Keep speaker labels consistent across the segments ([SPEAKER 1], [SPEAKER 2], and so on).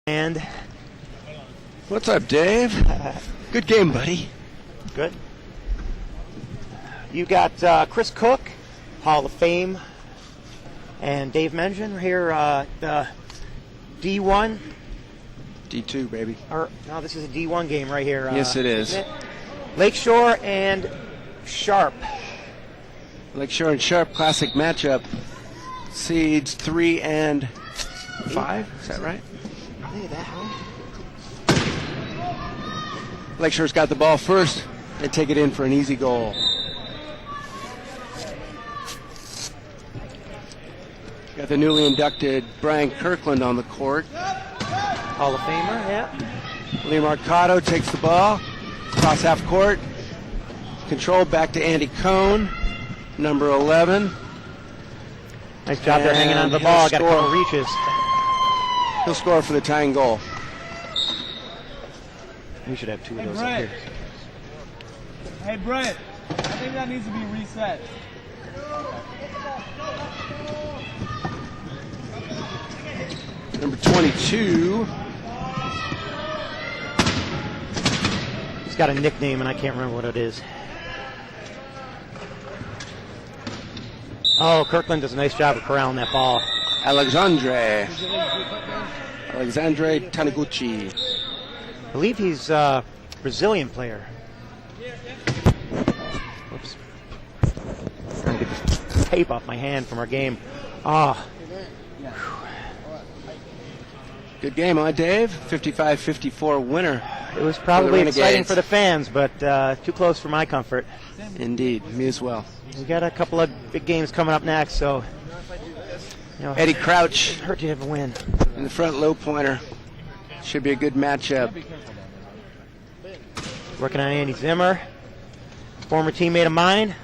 [SPEAKER 1] And
[SPEAKER 2] what's up, Dave? Good game, buddy.
[SPEAKER 1] Good. You got Chris Cook, Hall of Fame, and Dave Mengen here. The D1.
[SPEAKER 2] D2, baby.
[SPEAKER 1] Or no, this is a D1 game right here.
[SPEAKER 2] Yes, it is.
[SPEAKER 1] Isn't it? Lakeshore and Sharp.
[SPEAKER 2] Lakeshore and Sharp classic matchup. Seeds 3 and 5. Is that right?
[SPEAKER 1] Look at that, huh?
[SPEAKER 2] Lakeshore's got the ball first. They take it in for an easy goal. Got the newly inducted Brian Kirkland on the court.
[SPEAKER 1] Hall of Famer, yeah.
[SPEAKER 2] Lee Mercado takes the ball. Cross half court. Control back to Andy Cohn, number 11.
[SPEAKER 1] Nice job there hanging on to the ball. Got a couple reaches.
[SPEAKER 2] He'll score for the tying goal.
[SPEAKER 1] We should have two of those
[SPEAKER 3] Brett.
[SPEAKER 1] up here.
[SPEAKER 3] Hey, Brett, I think that needs to be reset.
[SPEAKER 2] Number 22.
[SPEAKER 1] He's got a nickname, and I can't remember what it is. Oh, Kirkland does a nice job of corralling that ball.
[SPEAKER 2] Alexandre Taniguchi.
[SPEAKER 1] I believe he's a Brazilian player. Whoops. Trying to get this tape off my hand from our game. Ah.
[SPEAKER 2] Good game, huh, Dave? 55-54 winner.
[SPEAKER 1] It was probably
[SPEAKER 2] for
[SPEAKER 1] exciting for the fans, but too close for my comfort.
[SPEAKER 2] Indeed, me as well.
[SPEAKER 1] We got a couple of big games coming up next, so you know,
[SPEAKER 2] Eddie Crouch
[SPEAKER 1] hurt you to have a win.
[SPEAKER 2] in the front low pointer. Should be a good matchup.
[SPEAKER 1] Working on Andy Zimmer, former teammate of mine.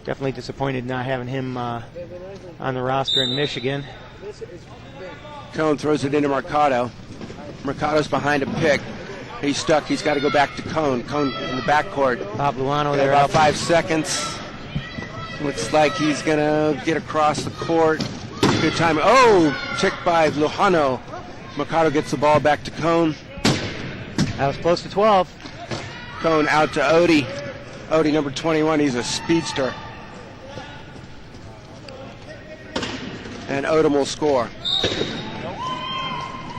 [SPEAKER 1] Definitely disappointed not having him on the roster in Michigan.
[SPEAKER 2] Cohn throws it into Mercado. Mercado's behind a pick. He's stuck. He's got to go back to Cohn. Cohn in the backcourt.
[SPEAKER 1] Bob Luano
[SPEAKER 2] Got
[SPEAKER 1] there.
[SPEAKER 2] about 5 seconds. Looks like he's going to get across the court. Good time. Oh, ticked by Luano. Mercado gets the ball back to Cohn.
[SPEAKER 1] That was close to 12.
[SPEAKER 2] Cohn out to Odie. Odie, number 21. He's a speedster. And Odom will score.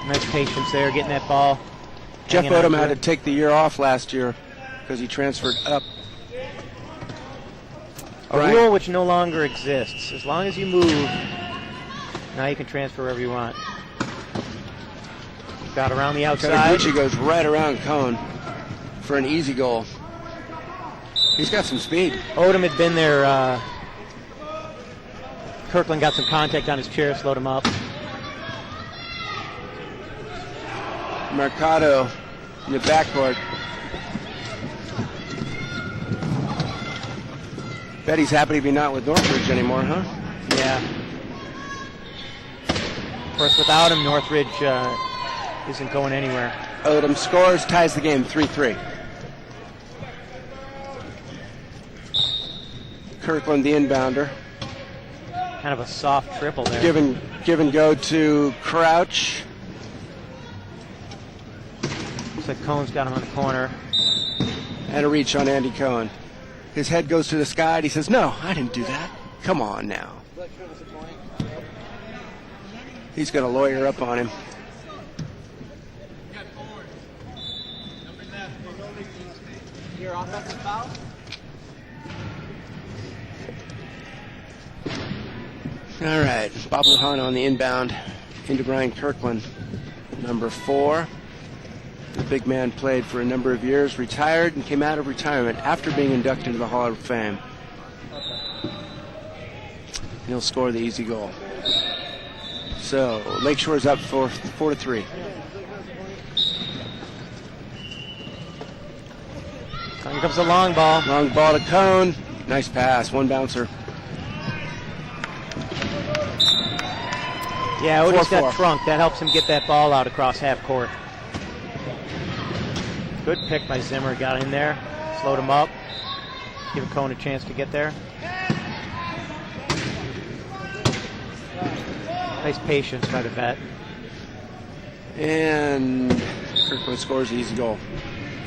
[SPEAKER 1] Nice patience there, getting that ball.
[SPEAKER 2] Jeff
[SPEAKER 1] Hanging on
[SPEAKER 2] Odom
[SPEAKER 1] to
[SPEAKER 2] had to
[SPEAKER 1] it.
[SPEAKER 2] take the year off last year because he transferred up.
[SPEAKER 1] A rule which no longer exists. As long as you move, now you can transfer wherever you want. Got around the outside.
[SPEAKER 2] Taniguchi goes right around Cohn for an easy goal. He's got some speed.
[SPEAKER 1] Odom had been there. Kirkland got some contact on his chair, slowed him up.
[SPEAKER 2] Mercado in the backcourt. Bet he's happy to be not with Northridge anymore, huh?
[SPEAKER 1] Yeah. Of course, without him, Northridge isn't going anywhere.
[SPEAKER 2] Odom scores, ties the game 3-3. Kirkland, the inbounder.
[SPEAKER 1] Kind of a soft triple there.
[SPEAKER 2] Give and go to Crouch.
[SPEAKER 1] Looks like Cohn's got him on the corner.
[SPEAKER 2] And a reach on Andy Cohn. His head goes to the sky and he says, "No, I didn't do that. Come on now." He's going to lawyer up on him.
[SPEAKER 3] Your offensive foul?
[SPEAKER 2] All right, Bob Luhana on the inbound into Brian Kirkland, number 4. The big man played for a number of years, retired, and came out of retirement after being inducted into the Hall of Fame. And he'll score the easy goal. So Lakeshore's up for 4-3.
[SPEAKER 1] Here comes the long ball.
[SPEAKER 2] Long ball to Cohn. Nice pass, one bouncer.
[SPEAKER 1] Yeah, Odie's
[SPEAKER 2] 4-4.
[SPEAKER 1] got trunk. That helps him get that ball out across half court. Good pick by Zimmer. Got in there, slowed him up, give Cohn a chance to get there. Nice patience by the vet.
[SPEAKER 2] And Kirkland scores an easy goal.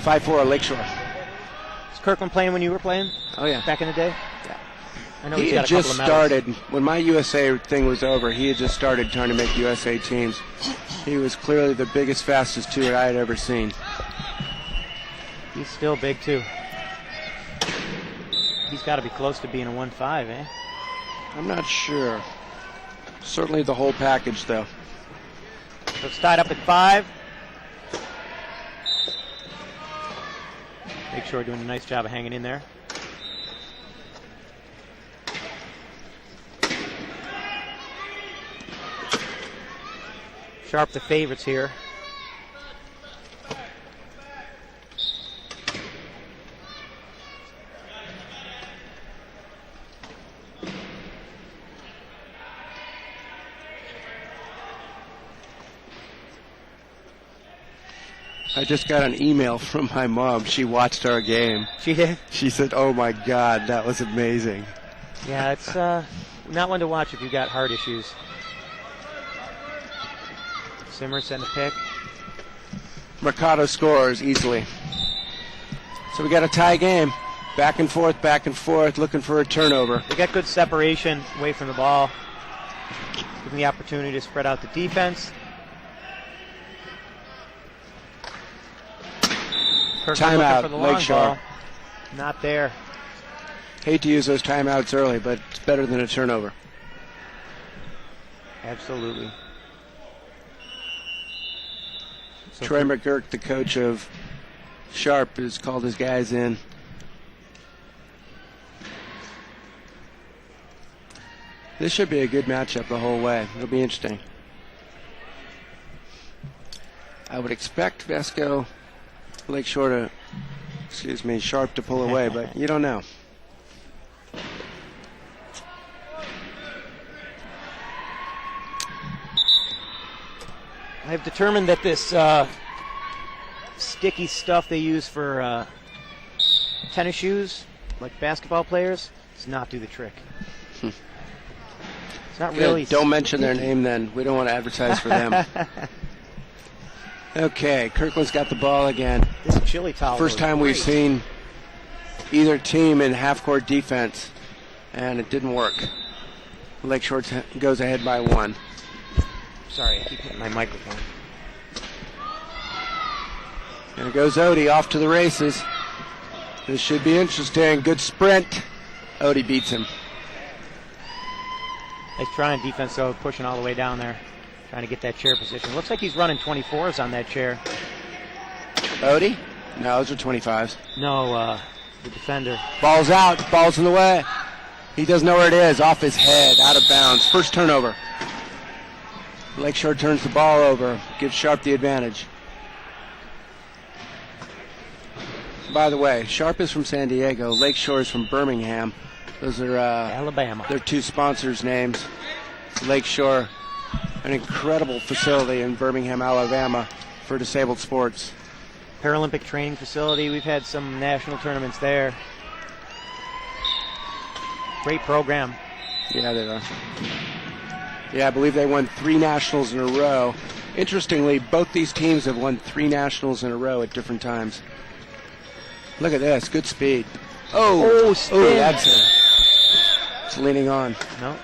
[SPEAKER 2] 5-4 Lakeshore.
[SPEAKER 1] Was Kirkland playing when you were playing
[SPEAKER 2] Oh, yeah.
[SPEAKER 1] back in the day?
[SPEAKER 2] Yeah.
[SPEAKER 1] I know
[SPEAKER 2] He
[SPEAKER 1] he's
[SPEAKER 2] had
[SPEAKER 1] got a couple
[SPEAKER 2] just
[SPEAKER 1] of medals.
[SPEAKER 2] started, when my USA thing was over, he had just started trying to make USA teams. He was clearly the biggest, fastest two I had ever seen.
[SPEAKER 1] He's still big, too. He's got to be close to being a 1.5, eh?
[SPEAKER 2] I'm not sure. Certainly the whole package, though.
[SPEAKER 1] So it's tied up at 5. Lakeshore doing a nice job of hanging in there. Sharp the favorites here.
[SPEAKER 2] I just got an email from my mom. She watched our game.
[SPEAKER 1] She did?
[SPEAKER 2] She said, "Oh my God, that was amazing."
[SPEAKER 1] Yeah, it's not one to watch if you've got heart issues. Simmer setting a pick.
[SPEAKER 2] Mercado scores easily. So we got a tie game. Back and forth, looking for a turnover.
[SPEAKER 1] They got good separation away from the ball. Giving the opportunity to spread out the defense. Kirkland looking
[SPEAKER 2] Timeout,
[SPEAKER 1] for the long
[SPEAKER 2] Lakeshore.
[SPEAKER 1] ball. Not there.
[SPEAKER 2] Hate to use those timeouts early, but it's better than a turnover.
[SPEAKER 1] Absolutely. So
[SPEAKER 2] Troy McGurk, the coach of Sharp, has called his guys in. This should be a good matchup the whole way. It'll be interesting. I would expect Sharp to pull away, but you don't know.
[SPEAKER 1] I've determined that this sticky stuff they use for tennis shoes, like basketball players, does not do the trick. It's not really.
[SPEAKER 2] Don't mention their name then. We don't want to advertise for them. Okay, Kirkland's got the ball again.
[SPEAKER 1] This chili towel.
[SPEAKER 2] First time we've seen either team in half-court defense, and it didn't work. Lakeshore goes ahead by 1.
[SPEAKER 1] Sorry, I keep hitting my microphone.
[SPEAKER 2] And it goes Odie off to the races. This should be interesting. Good sprint. Odie beats him.
[SPEAKER 1] Nice try on defense, though, pushing all the way down there, trying to get that chair position. Looks like he's running 24s on that chair.
[SPEAKER 2] Odie? No, those are 25s.
[SPEAKER 1] No, the defender.
[SPEAKER 2] Ball's out. Ball's in the way. He doesn't know where it is. Off his head. Out of bounds. First turnover. Lakeshore turns the ball over. Gives Sharp the advantage. By the way, Sharp is from San Diego. Lakeshore is from Birmingham. Those are
[SPEAKER 1] Alabama.
[SPEAKER 2] their two sponsors' names. Lakeshore, an incredible facility in Birmingham, Alabama for disabled sports.
[SPEAKER 1] Paralympic training facility. We've had some national tournaments there. Great program.
[SPEAKER 2] Yeah, they are. Yeah, I believe they won 3 nationals in a row. Interestingly, both these teams have won 3 nationals in a row at different times. Look at this. Good speed. Oh,
[SPEAKER 1] spin.
[SPEAKER 2] That's it. It's leaning on.
[SPEAKER 1] No.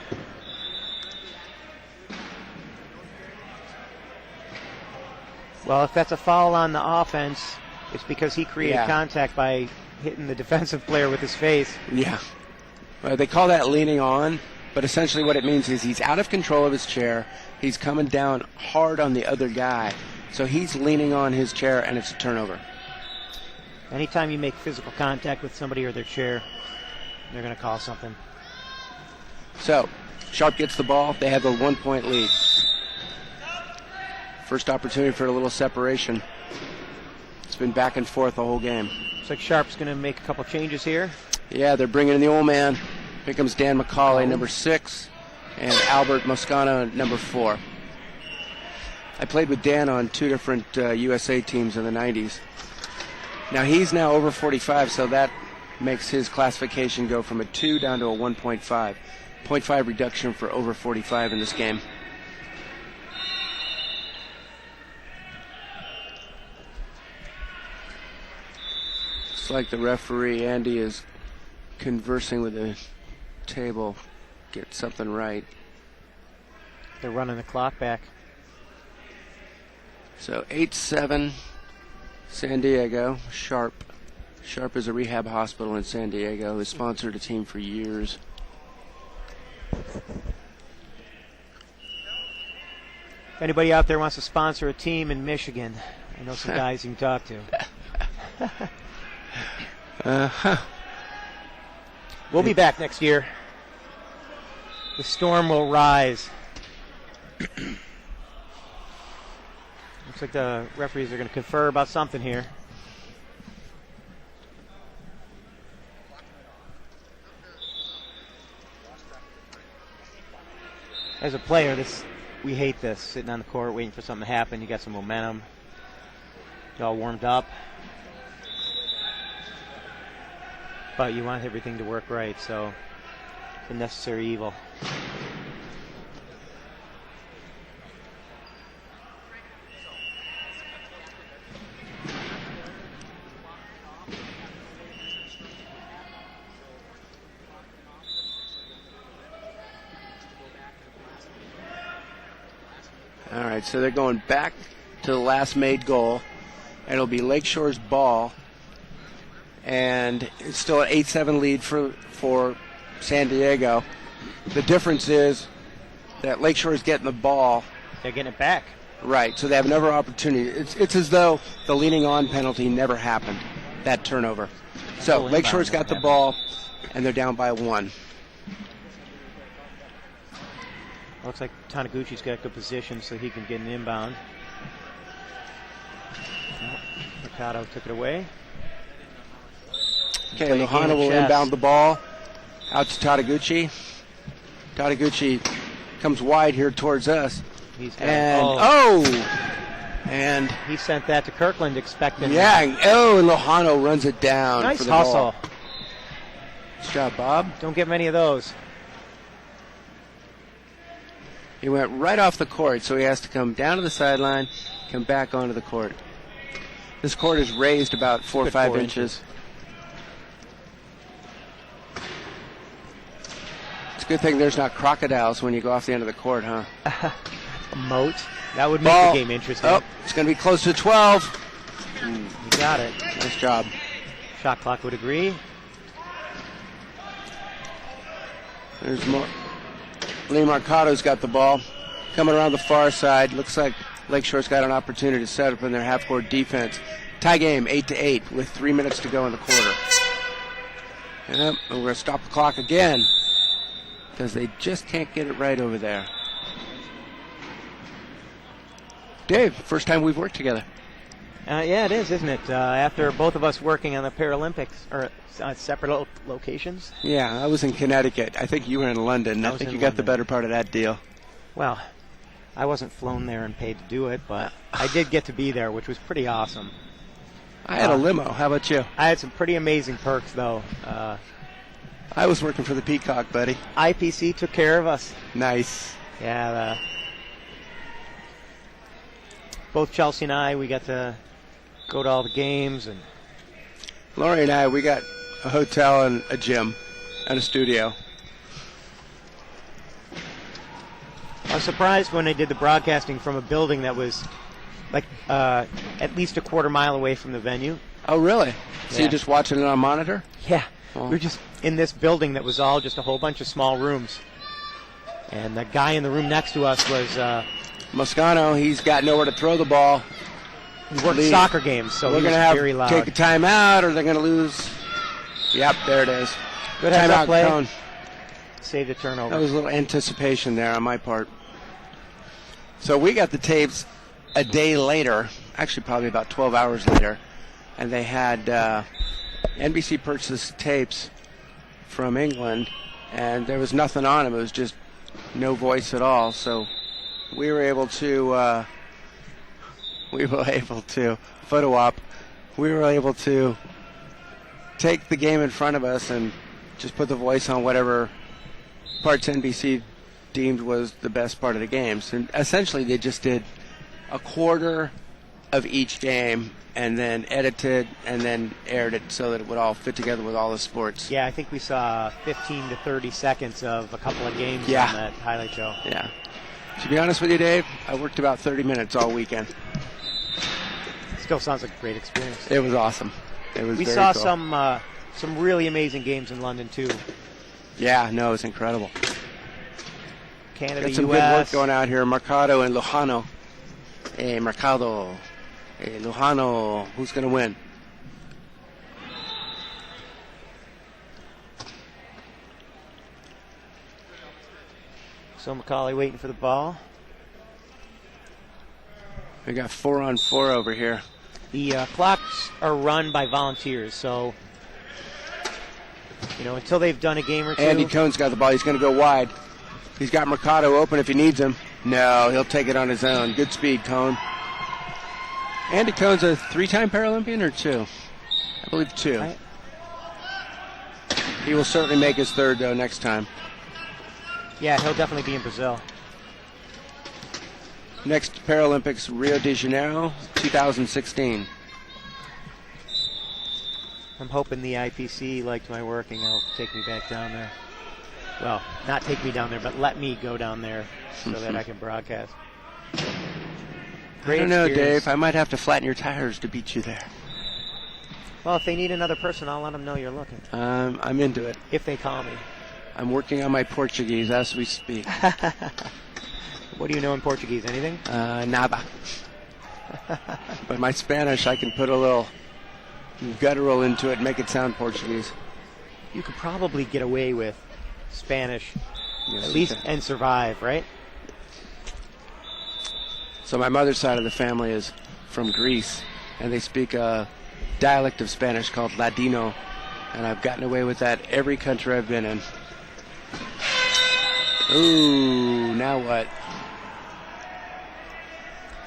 [SPEAKER 1] Well, if that's a foul on the offense, it's because he created contact by hitting the defensive player with his face.
[SPEAKER 2] Yeah. They call that leaning on, but essentially what it means is he's out of control of his chair. He's coming down hard on the other guy. So he's leaning on his chair, and it's a turnover.
[SPEAKER 1] Anytime you make physical contact with somebody or their chair, they're going to call something.
[SPEAKER 2] So, Sharp gets the ball. They have a 1-point lead. First opportunity for a little separation. It's been back and forth the whole game.
[SPEAKER 1] Looks like Sharp's going to make a couple changes here.
[SPEAKER 2] Yeah, they're bringing in the old man. Here comes Dan McCauley, number 6, and Albert Moscano, number 4. I played with Dan on 2 different USA teams in the 90s. Now he's now over 45, so that makes his classification go from a 2 down to a 1.5. 0.5 reduction for over 45 in this game. Looks like the referee, Andy, is conversing with the table. Get something right.
[SPEAKER 1] They're running the clock back.
[SPEAKER 2] So 8-7, San Diego. Sharp. Sharp is a rehab hospital in San Diego. Has sponsored a team for years.
[SPEAKER 1] If anybody out there wants to sponsor a team in Michigan, I know some guys you can talk to. We'll be back next year. The storm will rise. Looks like the referees are going to confer about something here. As a player, we hate this, sitting on the court waiting for something to happen. You got some momentum. You all warmed up. But you want everything to work right, so it's a necessary evil.
[SPEAKER 2] All right, so they're going back to the last made goal. And it'll be Lakeshore's ball. And it's still an 8-7 lead for San Diego. The difference is that Lakeshore is getting the ball.
[SPEAKER 1] They're getting it back.
[SPEAKER 2] Right, so they have another opportunity. It's as though the leaning on penalty never happened, that turnover. So Lakeshore's got the ball, and they're down by 1.
[SPEAKER 1] Looks like Taniguchi's got a good position so he can get an inbound. Mercado took it away.
[SPEAKER 2] Okay, Lohana will inbound the ball out to Taniguchi. Taniguchi comes wide here towards us. And
[SPEAKER 1] he sent that to Kirkland expecting.
[SPEAKER 2] And Lohano runs it down.
[SPEAKER 1] Nice
[SPEAKER 2] for the
[SPEAKER 1] hustle.
[SPEAKER 2] Ball. Nice job, Bob.
[SPEAKER 1] Don't get many of those.
[SPEAKER 2] He went right off the court, so he has to come down to the sideline, come back onto the court. This court is raised about 4 or 5 inches. It's a good thing there's not crocodiles when you go off the end of the court, huh?
[SPEAKER 1] A moat. That would make the game interesting.
[SPEAKER 2] Oh, it's going to be close to 12.
[SPEAKER 1] You got it.
[SPEAKER 2] Nice job.
[SPEAKER 1] Shot clock would agree.
[SPEAKER 2] There's more. Lee Marcado's got the ball. Coming around the far side. Looks like Lakeshore's got an opportunity to set up in their half-court defense. Tie game, 8-8, with 3 minutes to go in the quarter. Yep, and we're going to stop the clock again because they just can't get it right over there. Dave, first time we've worked together.
[SPEAKER 1] Yeah, it is, isn't it? After both of us working on the Paralympics, or separate locations.
[SPEAKER 2] Yeah, I was in Connecticut. I think you were in London. I think you got the better part of that deal.
[SPEAKER 1] Well, I wasn't flown there and paid to do it, but I did get to be there, which was pretty awesome.
[SPEAKER 2] I had a limo. How about you?
[SPEAKER 1] I had some pretty amazing perks, though.
[SPEAKER 2] I was working for the Peacock, buddy.
[SPEAKER 1] IPC took care of us.
[SPEAKER 2] Nice.
[SPEAKER 1] Yeah. Both Chelsea and I, we got to go to all the games. And
[SPEAKER 2] Lori and I, we got a hotel and a gym and a studio.
[SPEAKER 1] I was surprised when they did the broadcasting from a building that was like at least a quarter mile away from the venue.
[SPEAKER 2] Oh, really? So
[SPEAKER 1] Yeah.
[SPEAKER 2] you're just watching it on a monitor?
[SPEAKER 1] Yeah.
[SPEAKER 2] Oh.
[SPEAKER 1] We were just in this building that was all just a whole bunch of small rooms. And the guy in the room next to us was...
[SPEAKER 2] Moscano, he's got nowhere to throw the ball.
[SPEAKER 1] He worked soccer games, so
[SPEAKER 2] we're
[SPEAKER 1] he was
[SPEAKER 2] gonna
[SPEAKER 1] very loud.
[SPEAKER 2] take a timeout, or they're going to lose. Yep, there it is.
[SPEAKER 1] Good heads-up play.
[SPEAKER 2] Cone.
[SPEAKER 1] Saved a turnover.
[SPEAKER 2] That was a little anticipation there on my part. So we got the tapes a day later, actually probably about 12 hours later, and they had NBC purchased tapes from England, and there was nothing on them. It was just no voice at all. So we were able to photo op. We were able to take the game in front of us and just put the voice on whatever parts NBC deemed was the best part of the games. And essentially they just did a quarter of each game and then edited and then aired it so that it would all fit together with all the sports.
[SPEAKER 1] Yeah, I think we saw 15 to 30 seconds of a couple of games on that highlight show.
[SPEAKER 2] Yeah. To be honest with you, Dave, I worked about 30 minutes all weekend.
[SPEAKER 1] Still sounds like a great experience.
[SPEAKER 2] It was awesome. It was.
[SPEAKER 1] We
[SPEAKER 2] very
[SPEAKER 1] saw
[SPEAKER 2] cool.
[SPEAKER 1] some really amazing games in London too.
[SPEAKER 2] Yeah, no, it's incredible.
[SPEAKER 1] Canada,
[SPEAKER 2] Got some
[SPEAKER 1] US.
[SPEAKER 2] good work going out here. Mercado and Lujano. Hey, Mercado. Hey, Lujano. Who's going to win?
[SPEAKER 1] So Macaulay waiting for the ball.
[SPEAKER 2] We got 4-on-4 over here.
[SPEAKER 1] The clocks are run by volunteers, so until they've done a game or two.
[SPEAKER 2] Andy Cohn's got the ball. He's going to go wide. He's got Mercado open if he needs him. No, he'll take it on his own. Good speed, Cohn. Andy Cohn's a 3-time Paralympian or 2? I believe 2. He will certainly make his 3rd, though, next time.
[SPEAKER 1] Yeah, he'll definitely be in Brazil.
[SPEAKER 2] Next Paralympics, Rio de Janeiro, 2016.
[SPEAKER 1] I'm hoping the IPC liked my work and they'll take me back down there. Well, not take me down there, but let me go down there so that I can broadcast.
[SPEAKER 2] I don't know, Dave. I might have to flatten your tires to beat you there.
[SPEAKER 1] Well, if they need another person, I'll let them know you're looking.
[SPEAKER 2] I'm into it.
[SPEAKER 1] If they call me.
[SPEAKER 2] I'm working on my Portuguese as we speak.
[SPEAKER 1] What do you know in Portuguese? Anything?
[SPEAKER 2] Nada. But my Spanish, I can put a little guttural into it and make it sound Portuguese.
[SPEAKER 1] You could probably get away with Spanish,
[SPEAKER 2] Yes,
[SPEAKER 1] at least,
[SPEAKER 2] okay.
[SPEAKER 1] and survive, right?
[SPEAKER 2] So my mother's side of the family is from Greece, and they speak a dialect of Spanish called Ladino, and I've gotten away with that every country I've been in. Ooh, now what?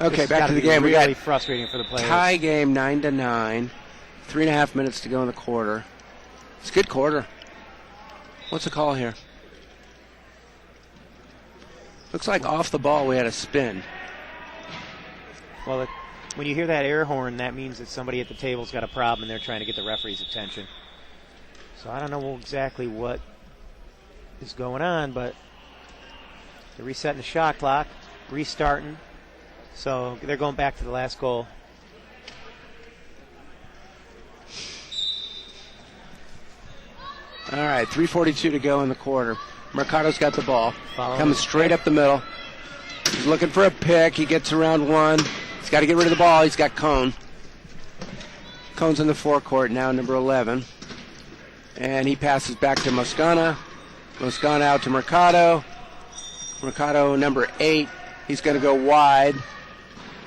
[SPEAKER 2] Okay, back to the game.
[SPEAKER 1] Really
[SPEAKER 2] We got
[SPEAKER 1] frustrating for the players.
[SPEAKER 2] tie game, 9-9. 3.5 minutes to go in the quarter. It's a good quarter. What's the call here? Looks like off the ball we had a spin.
[SPEAKER 1] Well, when you hear that air horn, that means that somebody at the table's got a problem and they're trying to get the referee's attention. So I don't know exactly what is going on, but they're resetting the shot clock, restarting. So they're going back to the last goal.
[SPEAKER 2] All right, 3:42 to go in the quarter. Mercado's got the ball. Coming
[SPEAKER 1] the
[SPEAKER 2] straight up the middle. He's looking for a pick. He gets around one. He's got to get rid of the ball. He's got Cohn. Cohn's in the forecourt now, number 11. And he passes back to Moscona. Moscona out to Mercado. Mercado, number 8. He's going to go wide.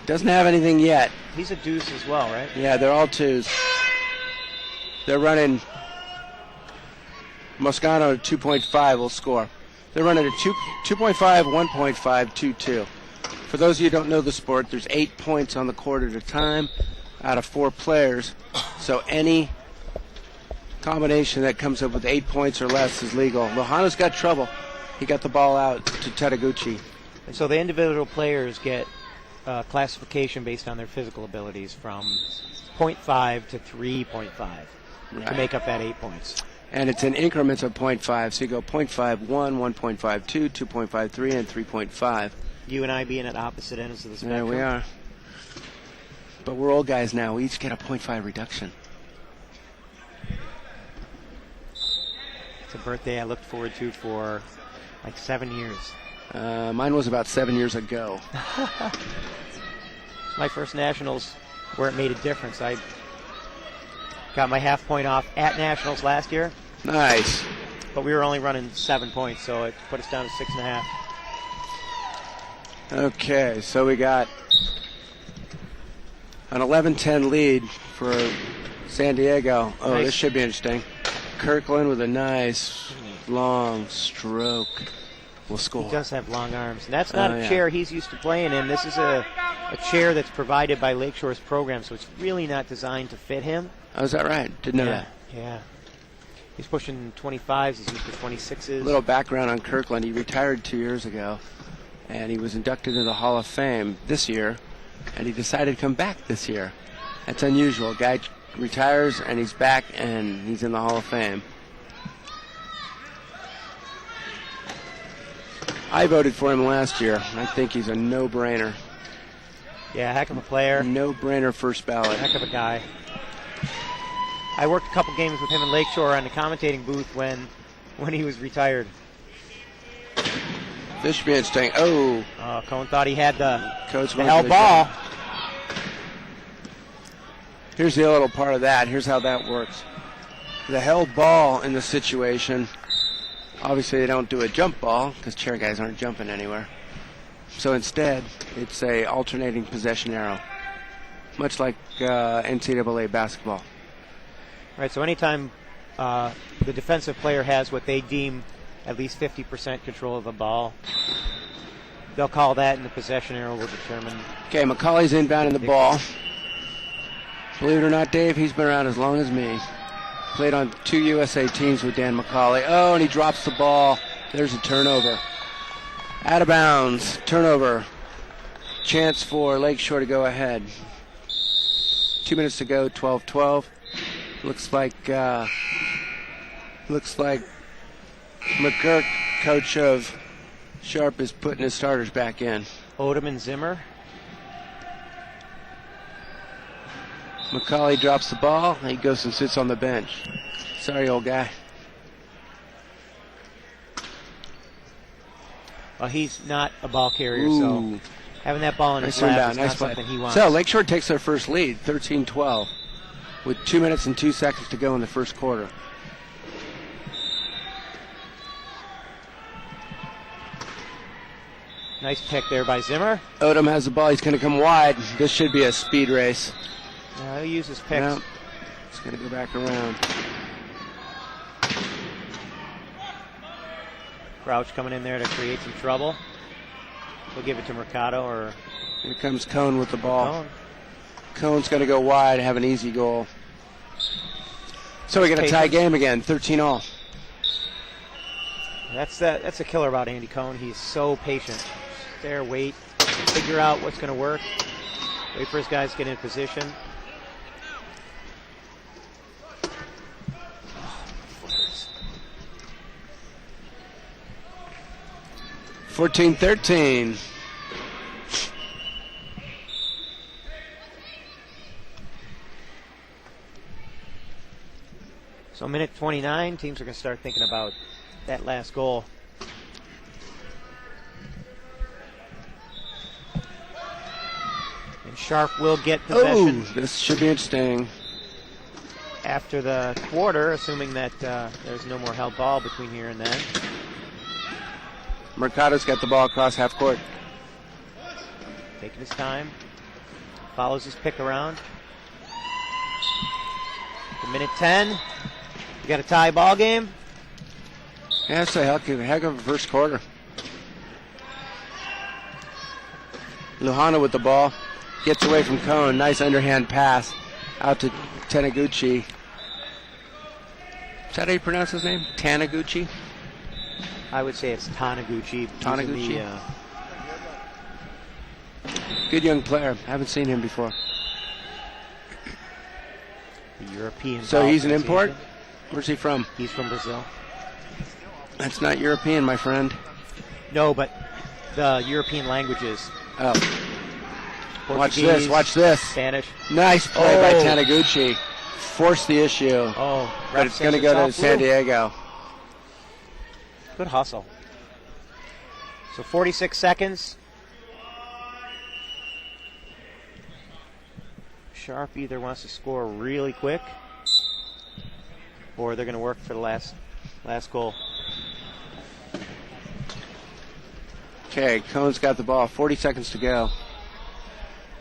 [SPEAKER 2] Doesn't have anything yet.
[SPEAKER 1] He's a deuce as well, right?
[SPEAKER 2] Yeah, they're all 2s. They're running. Moscano at 2.5 will score. They're running at 2.5, 1.5, 2-2. For those of you who don't know the sport, there's 8 points on the court at a time out of 4 players. So any combination that comes up with 8 points or less is legal. Lohano's got trouble. He got the ball out to Tadaguchi.
[SPEAKER 1] And so the individual players get classification based on their physical abilities from 0.5 to 3.5 to make up that 8 points.
[SPEAKER 2] And it's in increments of 0.5. So you go 0.51, 1.52, 2.53, and 3.5.
[SPEAKER 1] You and I being at opposite ends of the spectrum.
[SPEAKER 2] There we are. But we're old guys now. We each get a 0.5 reduction.
[SPEAKER 1] It's a birthday I looked forward to for like 7 years.
[SPEAKER 2] Mine was about 7 years ago.
[SPEAKER 1] It's my first nationals where it made a difference. I got my half point off at nationals last year.
[SPEAKER 2] Nice.
[SPEAKER 1] But we were only running 7 points, so it put us down to 6.5.
[SPEAKER 2] Okay, so we got an 11-10 lead for San Diego. Oh,
[SPEAKER 1] Nice.
[SPEAKER 2] This should be interesting. Kirkland with a nice long stroke will score.
[SPEAKER 1] He does have long arms. And that's not
[SPEAKER 2] Oh,
[SPEAKER 1] a
[SPEAKER 2] yeah.
[SPEAKER 1] chair he's used to playing in. This is a chair that's provided by Lakeshore's program, so it's really not designed to fit him.
[SPEAKER 2] Oh, is that right? Didn't know that.
[SPEAKER 1] Yeah. He's pushing 25s. He's used to 26s.
[SPEAKER 2] A little background on Kirkland. He retired 2 years ago, and he was inducted into the Hall of Fame this year. and he decided to come back this year. That's unusual. Guy retires and he's back and he's in the Hall of Fame. I voted for him last year. I think he's a no-brainer.
[SPEAKER 1] Yeah, heck of a player.
[SPEAKER 2] No-brainer first ballot.
[SPEAKER 1] Heck of a guy. I worked a couple games with him in Lakeshore on the commentating booth when he was retired.
[SPEAKER 2] This should be interesting. Oh.
[SPEAKER 1] Cohn thought he had the
[SPEAKER 2] Coach
[SPEAKER 1] held ball.
[SPEAKER 2] Here's the little part of that. Here's how that works. The held ball in the situation, obviously they don't do a jump ball because chair guys aren't jumping anywhere. So instead, it's a alternating possession arrow, much like NCAA basketball.
[SPEAKER 1] Right, so anytime the defensive player has what they deem at least 50% control of the ball, they'll call that, and the possession arrow will determine.
[SPEAKER 2] Okay, McCauley's inbounding the ball. Believe it or not, Dave, he's been around as long as me. Played on 2 USA teams with Dan McCauley. Oh, and he drops the ball. There's a turnover. Out of bounds. Turnover. Chance for Lakeshore to go ahead. 2 minutes to go, 12-12. Looks like McGurk, coach of Sharp, is putting his starters back in.
[SPEAKER 1] Odom and Zimmer.
[SPEAKER 2] McCauley drops the ball. He goes and sits on the bench. Sorry, old guy.
[SPEAKER 1] Well, he's not a ball carrier, so having that ball in his lap is not something he wants.
[SPEAKER 2] So Lakeshore takes their first lead, 13-12, with 2 minutes and 2 seconds to go in the first quarter.
[SPEAKER 1] Nice pick there by Zimmer.
[SPEAKER 2] Odom has the ball. He's going to come wide. This should be a speed race.
[SPEAKER 1] He'll use his picks.
[SPEAKER 2] No, he's going to go back around.
[SPEAKER 1] Crouch coming in there to create some trouble. We'll give it to Mercado or...
[SPEAKER 2] Here comes Cohn with the ball.
[SPEAKER 1] Cohn.
[SPEAKER 2] Cohn's going to go wide, have an easy goal. So we get a tie game again, 13-all.
[SPEAKER 1] That's a killer about Andy Cohn. He's so patient. There, wait, figure out what's going to work. Wait for his guys to get in position.
[SPEAKER 2] 14-13.
[SPEAKER 1] So minute 29, teams are going to start thinking about that last goal. And Sharp will get possession.
[SPEAKER 2] Oh, this should be interesting.
[SPEAKER 1] After the quarter, assuming that there's no more held ball between here and then.
[SPEAKER 2] Mercado's got the ball across half court.
[SPEAKER 1] Taking his time. Follows his pick around. To minute 10. You got a tie ball game.
[SPEAKER 2] Yeah, it's a heck of a first quarter. Luhana with the ball. Gets away from Cohn. Nice underhand pass out to Taniguchi. Is that how you pronounce his name? Taniguchi?
[SPEAKER 1] I would say it's Taniguchi.
[SPEAKER 2] Taniguchi. Good young player. Haven't seen him before.
[SPEAKER 1] The European.
[SPEAKER 2] So he's an import? Where's he from?
[SPEAKER 1] He's from Brazil.
[SPEAKER 2] That's not European, my friend.
[SPEAKER 1] No, but the European languages.
[SPEAKER 2] Oh. Watch
[SPEAKER 1] Portuguese,
[SPEAKER 2] this, watch this.
[SPEAKER 1] Spanish.
[SPEAKER 2] Nice play by Taniguchi. Forced the issue.
[SPEAKER 1] Oh,
[SPEAKER 2] but it's going to go to San Diego.
[SPEAKER 1] Good hustle. So 46 seconds. Sharp either wants to score really quick, or they're going to work for the last goal.
[SPEAKER 2] Okay, Cohn's got the ball. 40 seconds to go.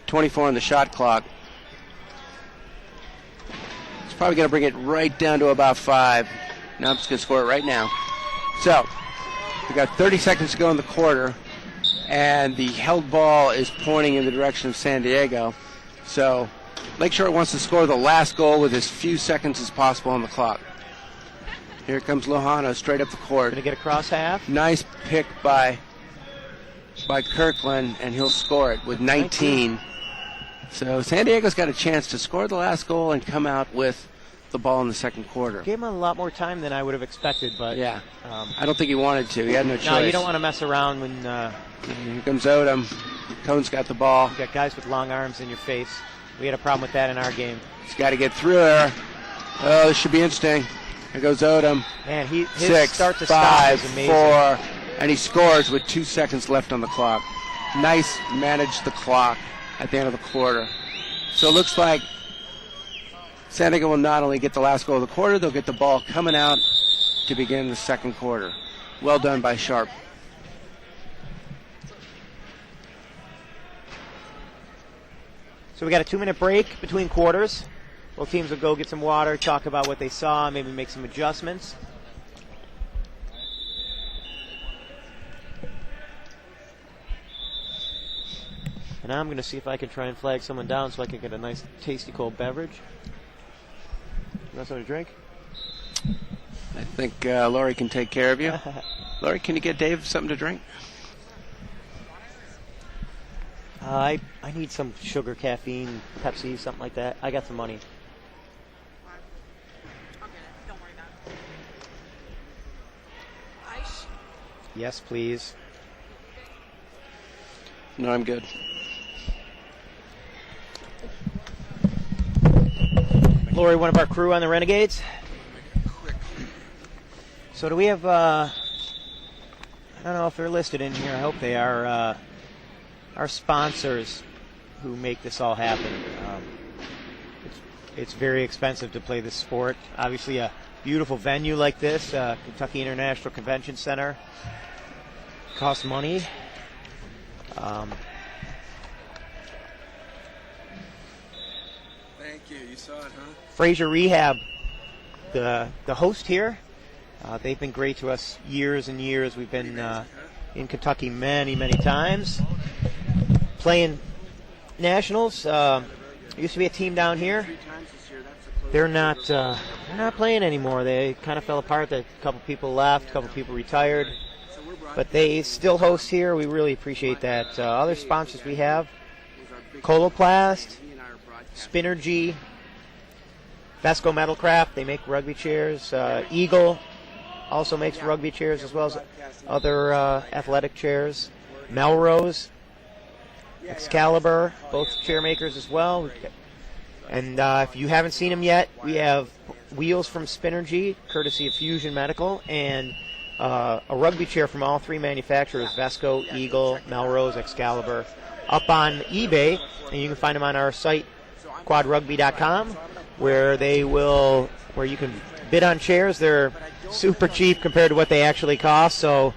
[SPEAKER 2] 24 on the shot clock. It's probably going to bring it right down to about 5. Now I'm just going to score it right now. So, we got 30 seconds to go in the quarter, and the held ball is pointing in the direction of San Diego. So, Lakeshore wants to score the last goal with as few seconds as possible on the clock. Here comes Lohana straight up the court.
[SPEAKER 1] Going to get across half.
[SPEAKER 2] Nice pick by Kirkland, and he'll score it with 19. So San Diego's got a chance to score the last goal and come out with the ball in the second quarter.
[SPEAKER 1] Gave him a lot more time than I would have expected, but
[SPEAKER 2] Yeah. I don't think he wanted to. He had no choice.
[SPEAKER 1] no, you don't want to mess around when
[SPEAKER 2] Here comes Odom. Cone's got the ball.
[SPEAKER 1] you got guys with long arms in your face. We had a problem with that in our game.
[SPEAKER 2] He's got to get through her. Oh, this should be interesting. Here goes Odom.
[SPEAKER 1] Man, his
[SPEAKER 2] 6,
[SPEAKER 1] start to stop
[SPEAKER 2] 5,
[SPEAKER 1] is amazing.
[SPEAKER 2] 4, and he scores with 2 seconds left on the clock. Nice managed the clock at the end of the quarter. So it looks like San Diego will not only get the last goal of the quarter, they'll get the ball coming out to begin the second quarter. Well done by Sharp.
[SPEAKER 1] So we got a 2-minute break between quarters. Both teams will go get some water, talk about what they saw, maybe make some adjustments. And I'm going to see if I can try and flag someone down so I can get a nice, tasty cold beverage. You want something to drink?
[SPEAKER 2] I think Laurie can take care of you. Laurie, can you get Dave something to drink?
[SPEAKER 1] I need some sugar, caffeine, Pepsi, something like that. I got some money.
[SPEAKER 4] I'll get it. Don't worry about it. Ice?
[SPEAKER 1] Yes, please.
[SPEAKER 2] No, I'm good.
[SPEAKER 1] Lori, one of our crew on the Renegades. So do we have, I don't know if they're listed in here. I hope they are, our sponsors who make this all happen. It's very expensive to play this sport. Obviously, a beautiful venue like this, Kentucky International Convention Center, costs money.
[SPEAKER 2] Thank you. You saw it, huh?
[SPEAKER 1] Fraser Rehab, the host here. They've been great to us years and years. We've been in Kentucky many, many times. Playing nationals. Used to be a team down here. They're not playing anymore. They kind of fell apart. A couple people left, a couple people retired. But they still host here. We really appreciate that. Other sponsors we have, Coloplast, Spinergy, Vesco Metalcraft. They make rugby chairs. Eagle also makes rugby chairs as well as other athletic chairs. Melrose, Excalibur, both chair makers as well. And if you haven't seen them yet, we have wheels from Spinergy, courtesy of Fusion Medical, and a rugby chair from all three manufacturers, Vesco, Eagle, Melrose, Excalibur, up on eBay, and you can find them on our site, quadrugby.com, where you can bid on chairs. They're super cheap compared to what they actually cost, so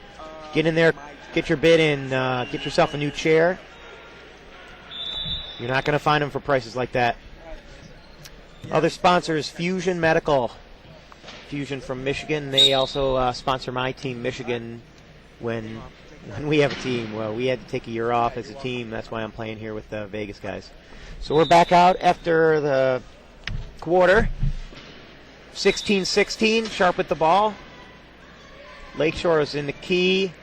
[SPEAKER 1] get in there, get your bid in, get yourself a new chair. You're not going to find them for prices like that. Other sponsors, Fusion Medical. Fusion from Michigan. They also sponsor my team, Michigan, when we have a team. Well, we had to take a year off as a team. That's why I'm playing here with the Vegas guys. So we're back out after the quarter. 16-16, Sharp with the ball. Lakeshore is in the key.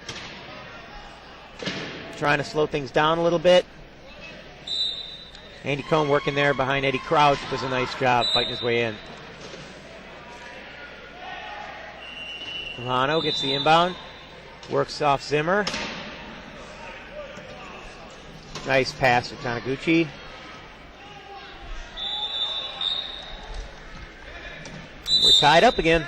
[SPEAKER 1] Trying to slow things down a little bit. Andy Cohn working there behind Eddie Crouch. Does a nice job fighting his way in. Milano gets the inbound. Works off Zimmer. Nice pass to Taniguchi. We're tied up again.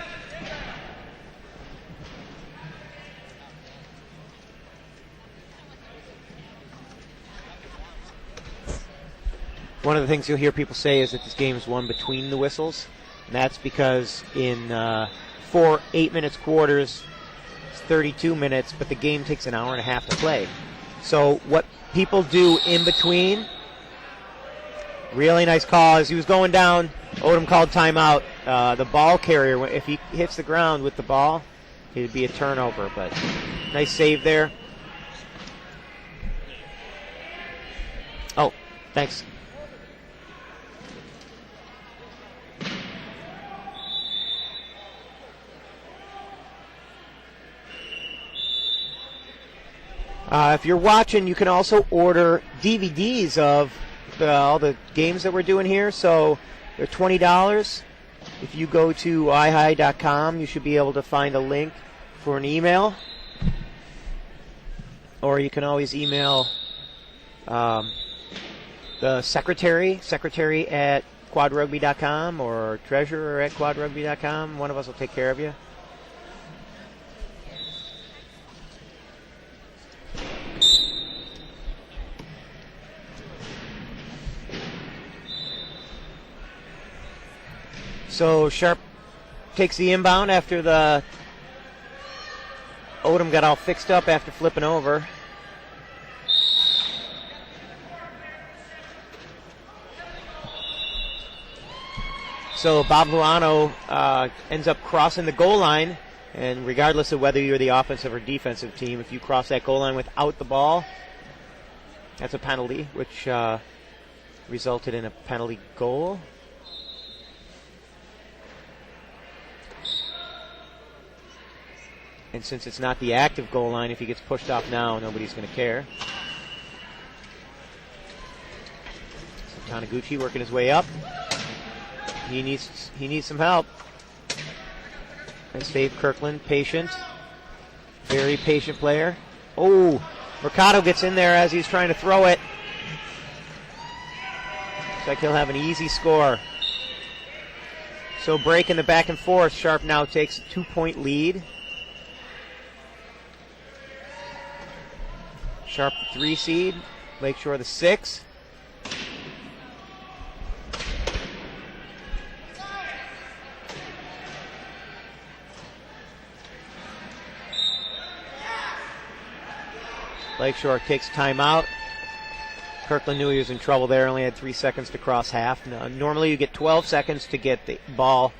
[SPEAKER 1] One of the things you'll hear people say is that this game is won between the whistles. And that's because in 4 8-minute quarters, it's 32 minutes, but the game takes an hour and a half to play. So what people do in between, really nice call. As he was going down, Odom called timeout. The ball carrier, if he hits the ground with the ball, it would be a turnover, but nice save there. Oh, thanks. If you're watching, you can also order DVDs of all the games that we're doing here. So they're $20. If you go to ihigh.com, you should be able to find a link for an email. Or you can always email the secretary at quadrugby.com or treasurer at quadrugby.com. One of us will take care of you. So Sharp takes the inbound after the Odom got all fixed up after flipping over. So Bob Luano ends up crossing the goal line, and regardless of whether you're the offensive or defensive team, if you cross that goal line without the ball, that's a penalty, which resulted in a penalty goal. And since it's not the active goal line, if he gets pushed off now, nobody's going to care. So Taniguchi working his way up. He needs some help. Nice save, Kirkland. Patient. Very patient player. Oh, Mercado gets in there as he's trying to throw it. Looks like he'll have an easy score. So breaking the back and forth, Sharp now takes a 2-point lead. Sharp the 3 seed, Lakeshore the 6. Lakeshore takes timeout. Kirkland knew he was in trouble there, only had 3 seconds to cross half. Now, normally you get 12 seconds to get the ball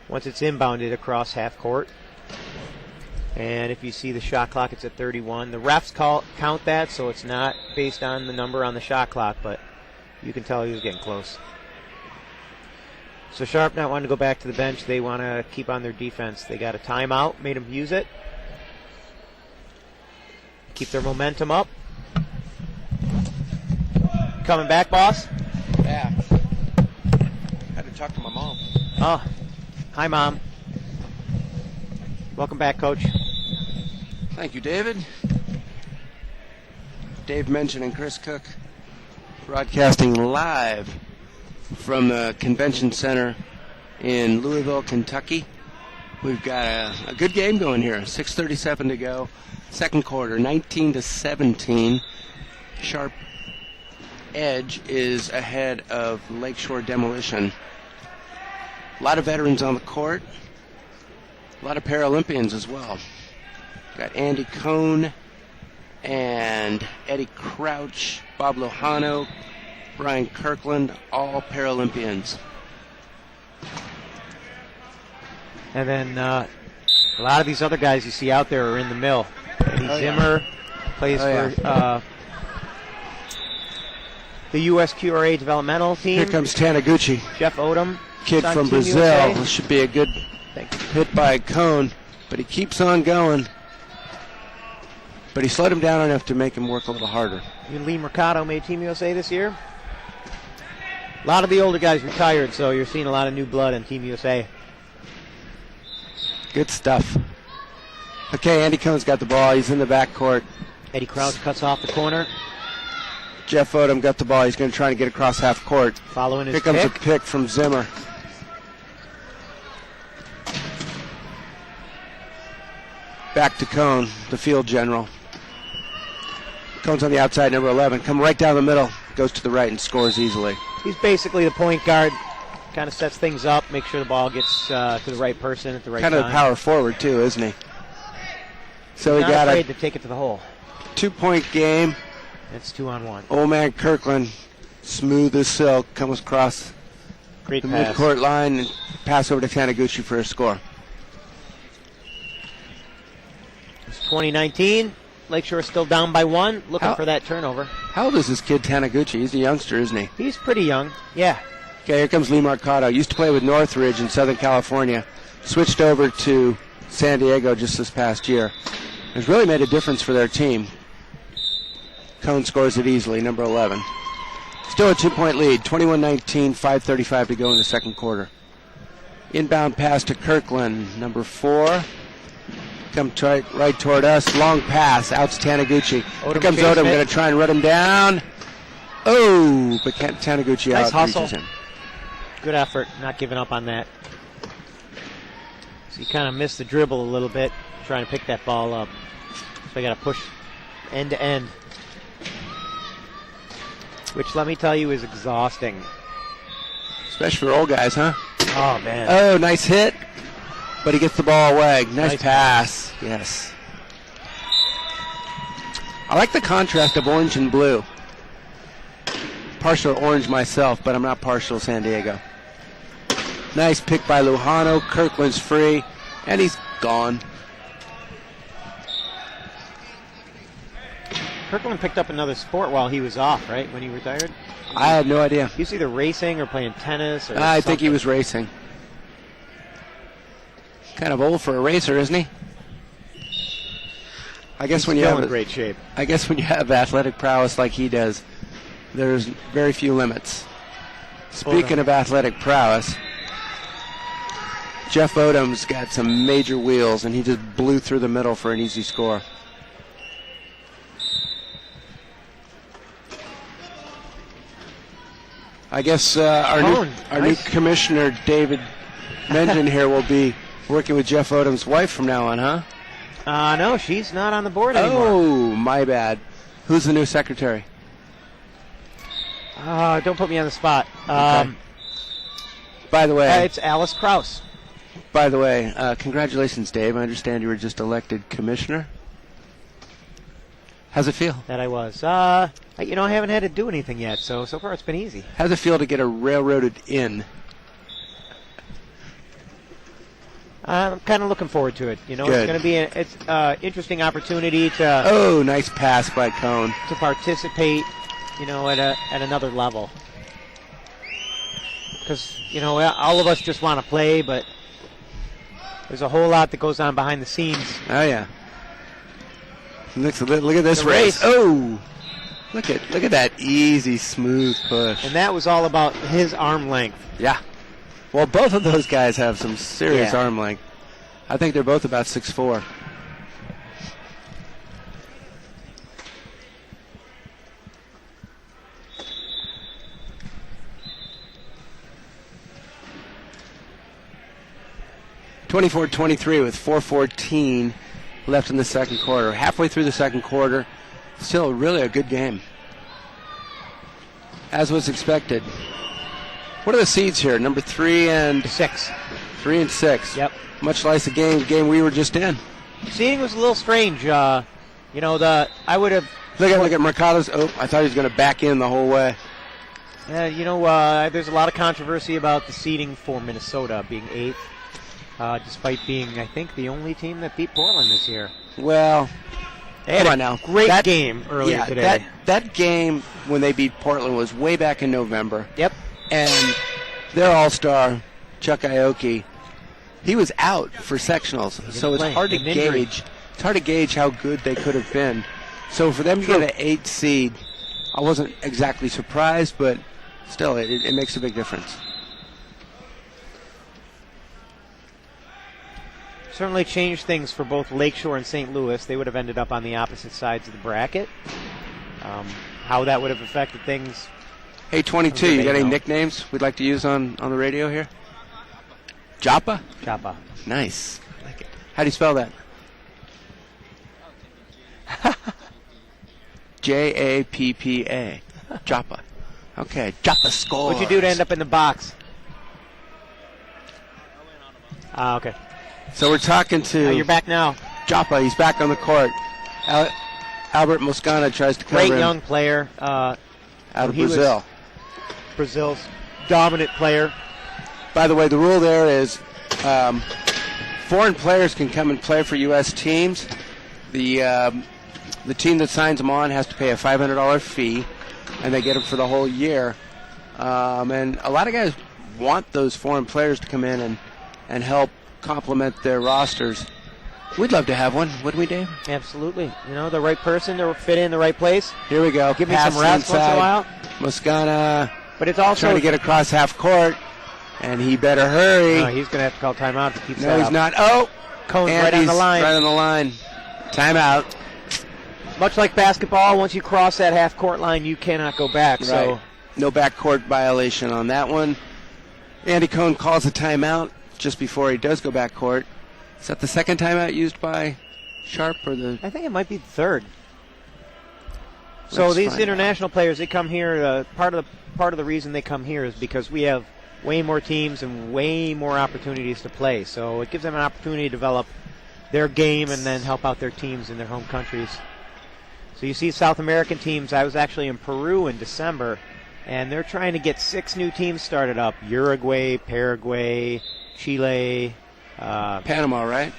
[SPEAKER 1] once it's inbounded across half court. And if you see the shot clock, it's at 31. The refs count that, so it's not based on the number on the shot clock, but you can tell he was getting close. So Sharp not wanting to go back to the bench. They want to keep on their defense. They got a timeout, made them use it. Keep their momentum up. Coming back, boss?
[SPEAKER 2] Yeah. Had to talk to my mom.
[SPEAKER 1] Oh, hi, Mom. Welcome back, Coach.
[SPEAKER 2] Thank you, David. Dave Mention and Chris Cook broadcasting live from the Convention Center in Louisville, Kentucky. We've got a good game going here. 6:37 to go. Second quarter, 19-17. Sharp Edge is ahead of Lakeshore Demolition. A lot of veterans on the court. A lot of Paralympians as well. Got Andy Cohn and Eddie Crouch, Bob Lohano, Brian Kirkland, all Paralympians.
[SPEAKER 1] And then a lot of these other guys you see out there are in the mill. Eddie Zimmer plays for the USQRA developmental team.
[SPEAKER 2] Here comes Taniguchi.
[SPEAKER 1] Jeff Odom.
[SPEAKER 2] Kid from Brazil.
[SPEAKER 1] USA.
[SPEAKER 2] This should be a good hit by Cohn, but he keeps on going. But he slowed him down enough to make him work a little harder.
[SPEAKER 1] Lee Mercado made Team USA this year. A lot of the older guys retired, so you're seeing a lot of new blood in Team USA.
[SPEAKER 2] Good stuff. Okay, Andy Cohn's got the ball. He's in the backcourt.
[SPEAKER 1] Eddie Crouch cuts off the corner.
[SPEAKER 2] Jeff Odom got the ball. He's going to try to get across half court.
[SPEAKER 1] Following his
[SPEAKER 2] Here comes
[SPEAKER 1] pick.
[SPEAKER 2] a pick from Zimmer. Back to Cohn, the field general. Cohn's on the outside, number 11. Come right down the middle. Goes to the right and scores easily.
[SPEAKER 1] He's basically the point guard. Kind of sets things up, make sure the ball gets to the right person at the right time.
[SPEAKER 2] Kind of the power forward, too, isn't he? So
[SPEAKER 1] He's
[SPEAKER 2] he got
[SPEAKER 1] not
[SPEAKER 2] a
[SPEAKER 1] afraid to take it to the hole.
[SPEAKER 2] 2-point game.
[SPEAKER 1] It's 2-on-1.
[SPEAKER 2] Old man Kirkland, smooth as silk, comes across
[SPEAKER 1] Great
[SPEAKER 2] the
[SPEAKER 1] pass.
[SPEAKER 2] midcourt line and pass over to Taniguchi for a score.
[SPEAKER 1] It's 2019. Lakeshore still down by 1, looking for that turnover.
[SPEAKER 2] How old is this kid Taniguchi? He's a youngster, isn't he?
[SPEAKER 1] He's pretty young, yeah.
[SPEAKER 2] Okay, here comes Lee Mercado. Used to play with Northridge in Southern California. Switched over to San Diego just this past year. Has really made a difference for their team. Cohn scores it easily, number 11. Still a 2-point lead, 21-19, 5:35 to go in the second quarter. Inbound pass to Kirkland, number 4. Come right toward us. Long pass, out to Taniguchi. Here comes Odom, going to try and run him down. Oh, but Taniguchi
[SPEAKER 1] Nice hustle.
[SPEAKER 2] reaches him.
[SPEAKER 1] Good effort, not giving up on that. So you kind of missed the dribble a little bit, trying to pick that ball up. So you got to push end to end, which let me tell you is exhausting.
[SPEAKER 2] Especially for old guys, huh?
[SPEAKER 1] Oh, man.
[SPEAKER 2] Oh, nice hit. But he gets the ball away. Nice pass. Yes. I like the contrast of orange and blue. Partial orange myself, but I'm not partial San Diego. Nice pick by Lujano. Kirkland's free, and he's gone.
[SPEAKER 1] Kirkland picked up another sport while he was off, right, when he retired?
[SPEAKER 2] I had no idea.
[SPEAKER 1] He was either racing or playing tennis or
[SPEAKER 2] I think
[SPEAKER 1] something.
[SPEAKER 2] he was racing. Kind of old for a racer, isn't he? I guess
[SPEAKER 1] He's
[SPEAKER 2] when you
[SPEAKER 1] still
[SPEAKER 2] have
[SPEAKER 1] in great shape.
[SPEAKER 2] I guess when you have athletic prowess like he does, there's very few limits. Speaking of athletic prowess, Jeff Odom's got some major wheels, and he just blew through the middle for an easy score. I guess our new commissioner, David Mengen here, will be working with Jeff Odom's wife from now on, huh?
[SPEAKER 1] No, she's not on the board anymore.
[SPEAKER 2] Oh, my bad. Who's the new secretary?
[SPEAKER 1] Don't put me on the spot.
[SPEAKER 2] Okay. By the way,
[SPEAKER 1] It's Alice Krause.
[SPEAKER 2] By the way, congratulations, Dave. I understand you were just elected commissioner. How's it feel?
[SPEAKER 1] That I was. I haven't had to do anything yet, so far it's been easy.
[SPEAKER 2] How's it feel to get a railroaded in?
[SPEAKER 1] I'm kind of looking forward to it. It's
[SPEAKER 2] Good.
[SPEAKER 1] going to be an interesting opportunity to
[SPEAKER 2] Oh, nice pass by Cone.
[SPEAKER 1] participate, at another level. Because all of us just want to play, but there's a whole lot that goes on behind the scenes.
[SPEAKER 2] Oh yeah. Look at this
[SPEAKER 1] The
[SPEAKER 2] race.
[SPEAKER 1] race.
[SPEAKER 2] Oh, look at that easy, smooth push.
[SPEAKER 1] And that was all about his arm length.
[SPEAKER 2] Yeah. Well, both of those guys have some serious
[SPEAKER 1] Yeah.
[SPEAKER 2] arm length. I think they're both about 6'4". (24-23) with 4:14 left in the second quarter. Halfway through the second quarter, still really a good game, as was expected. What are the seeds here? Number 3 and
[SPEAKER 1] 6.
[SPEAKER 2] 3 and 6.
[SPEAKER 1] Yep.
[SPEAKER 2] Much like the game we were just in.
[SPEAKER 1] Seating was a little strange. I would have.
[SPEAKER 2] Look at Mercado's. Oh, I thought he was going to back in the whole way.
[SPEAKER 1] There's a lot of controversy about the seeding for Minnesota being 8th, despite being, I think, the only team that beat Portland this year.
[SPEAKER 2] Well, come on now.
[SPEAKER 1] Great game earlier today.
[SPEAKER 2] That game when they beat Portland was way back in November.
[SPEAKER 1] Yep.
[SPEAKER 2] And their all-star, Chuck Aoki, he was out for sectionals, so it's hard to gauge. It's hard to gauge how good they could have been. So for them to get an 8 seed, I wasn't exactly surprised, but still, it makes a big difference.
[SPEAKER 1] Certainly changed things for both Lakeshore and St. Louis. They would have ended up on the opposite sides of the bracket. How that would have affected things.
[SPEAKER 2] Hey, 22, you got any nicknames we'd like to use on the radio here? Joppa?
[SPEAKER 1] Joppa.
[SPEAKER 2] Nice. Like it. How do you spell that? J-A-P-P-A. Joppa. Okay, Joppa scores.
[SPEAKER 1] What'd you do to end up in the box? Okay.
[SPEAKER 2] So we're talking to...
[SPEAKER 1] You're back now.
[SPEAKER 2] Joppa, he's back on the court. Albert Moscana tries to cover him.
[SPEAKER 1] Great young player.
[SPEAKER 2] Out of Brazil.
[SPEAKER 1] Brazil's dominant player.
[SPEAKER 2] By the way, the rule there is foreign players can come and play for U.S. teams. The team that signs them on has to pay a $500 fee, and they get them for the whole year. And a lot of guys want those foreign players to come in and help complement their rosters. We'd love to have one, wouldn't we, Dave?
[SPEAKER 1] Absolutely. You know, the right person to fit in the right place.
[SPEAKER 2] Here we go.
[SPEAKER 1] Give me
[SPEAKER 2] Pass
[SPEAKER 1] some rest once in a while.
[SPEAKER 2] Moscana
[SPEAKER 1] But it's also
[SPEAKER 2] trying to get across half court, and he better hurry.
[SPEAKER 1] No, he's going to have to call timeout to keep
[SPEAKER 2] No,
[SPEAKER 1] that
[SPEAKER 2] he's
[SPEAKER 1] up.
[SPEAKER 2] not. Oh!
[SPEAKER 1] Cone's
[SPEAKER 2] And
[SPEAKER 1] right on
[SPEAKER 2] he's
[SPEAKER 1] the line.
[SPEAKER 2] right on the line. Timeout.
[SPEAKER 1] Much like basketball, once you cross that half-court line, you cannot go back.
[SPEAKER 2] Right.
[SPEAKER 1] So
[SPEAKER 2] No backcourt violation on that one. Andy Cohn calls a timeout just before he does go backcourt. Is that the second timeout used by Sharp or the?
[SPEAKER 1] I think it might be the third. So
[SPEAKER 2] Let's
[SPEAKER 1] these
[SPEAKER 2] find
[SPEAKER 1] international players, they come here. Part of the reason they come here is because we have way more teams and way more opportunities to play. So it gives them an opportunity to develop their game and then help out their teams in their home countries. So you see South American teams. I was actually in Peru in December, and they're trying to get 6 new teams started up. Uruguay, Paraguay, Chile,
[SPEAKER 2] Panama, right?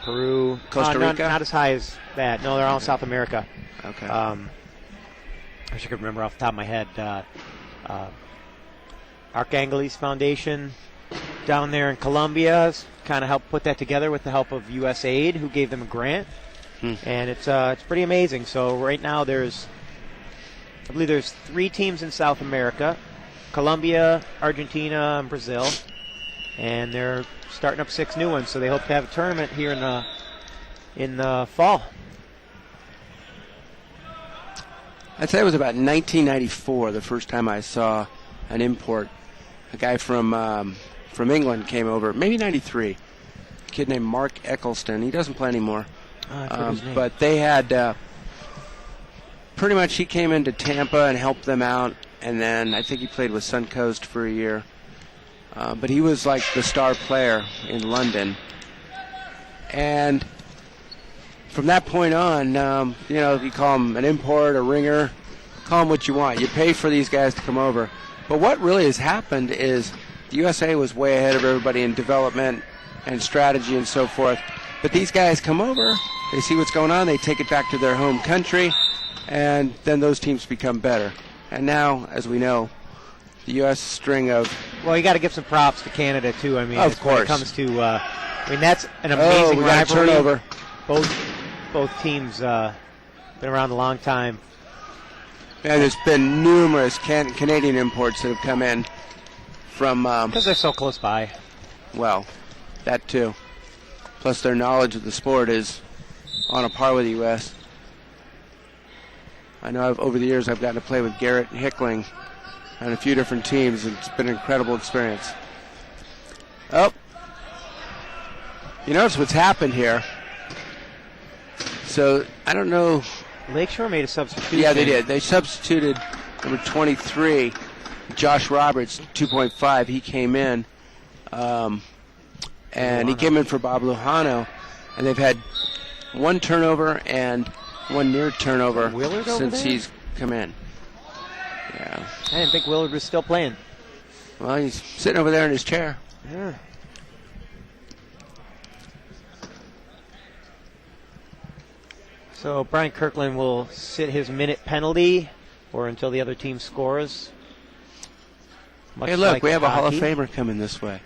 [SPEAKER 1] Peru.
[SPEAKER 2] Costa Rica?
[SPEAKER 1] Not as high as that. No, they're all in South America.
[SPEAKER 2] Okay.
[SPEAKER 1] I wish I could remember off the top of my head. Arcángeles Foundation down there in Colombia kind of helped put that together with the help of USAID, who gave them a grant. And it's pretty amazing. So right now I believe there's 3 teams in South America: Colombia, Argentina, and Brazil. And they're starting up 6 new ones. So they hope to have a tournament here in the fall.
[SPEAKER 2] I'd say it was about 1994 the first time I saw an import. A guy from England came over, maybe 93. A kid named Mark Eccleston. He doesn't play anymore.
[SPEAKER 1] I forget his name.
[SPEAKER 2] But they had pretty much he came into Tampa and helped them out, and then I think he played with Suncoast for a year. But he was like the star player in London. And from that point on, you call him an import, a ringer, call him what you want. You pay for these guys to come over. But what really has happened is the USA was way ahead of everybody in development and strategy and so forth. But these guys come over, they see what's going on, they take it back to their home country, and then those teams become better. And now, as we know, the U.S. string of...
[SPEAKER 1] Well, you got to give some props to Canada, too. I mean,
[SPEAKER 2] Of
[SPEAKER 1] when it
[SPEAKER 2] course.
[SPEAKER 1] comes to... that's an amazing
[SPEAKER 2] we got a
[SPEAKER 1] rivalry.
[SPEAKER 2] turnover.
[SPEAKER 1] Both teams been around a long time.
[SPEAKER 2] And there's been numerous Canadian imports that have come in from...
[SPEAKER 1] Because they're so close by.
[SPEAKER 2] well, that too. Plus their knowledge of the sport is on a par with the U.S. I know over the years I've gotten to play with Garrett Hickling on a few different teams, and it's been an incredible experience. Oh, you notice what's happened here. So, I don't know.
[SPEAKER 1] Lakeshore made a substitution.
[SPEAKER 2] Yeah, they did. They substituted number 23, Josh Roberts, 2.5. He came in, and he came in for Bob Lujano, and they've had one turnover and one near turnover
[SPEAKER 1] Willard over
[SPEAKER 2] since
[SPEAKER 1] there?
[SPEAKER 2] he's come in. Yeah.
[SPEAKER 1] I didn't think Willard was still playing.
[SPEAKER 2] Well, he's sitting over there in his chair.
[SPEAKER 1] Yeah. So Brian Kirkland will sit his minute penalty or until the other team scores. Much
[SPEAKER 2] Hey, look,
[SPEAKER 1] like
[SPEAKER 2] we have a Hall of
[SPEAKER 1] hockey.
[SPEAKER 2] Famer coming this way.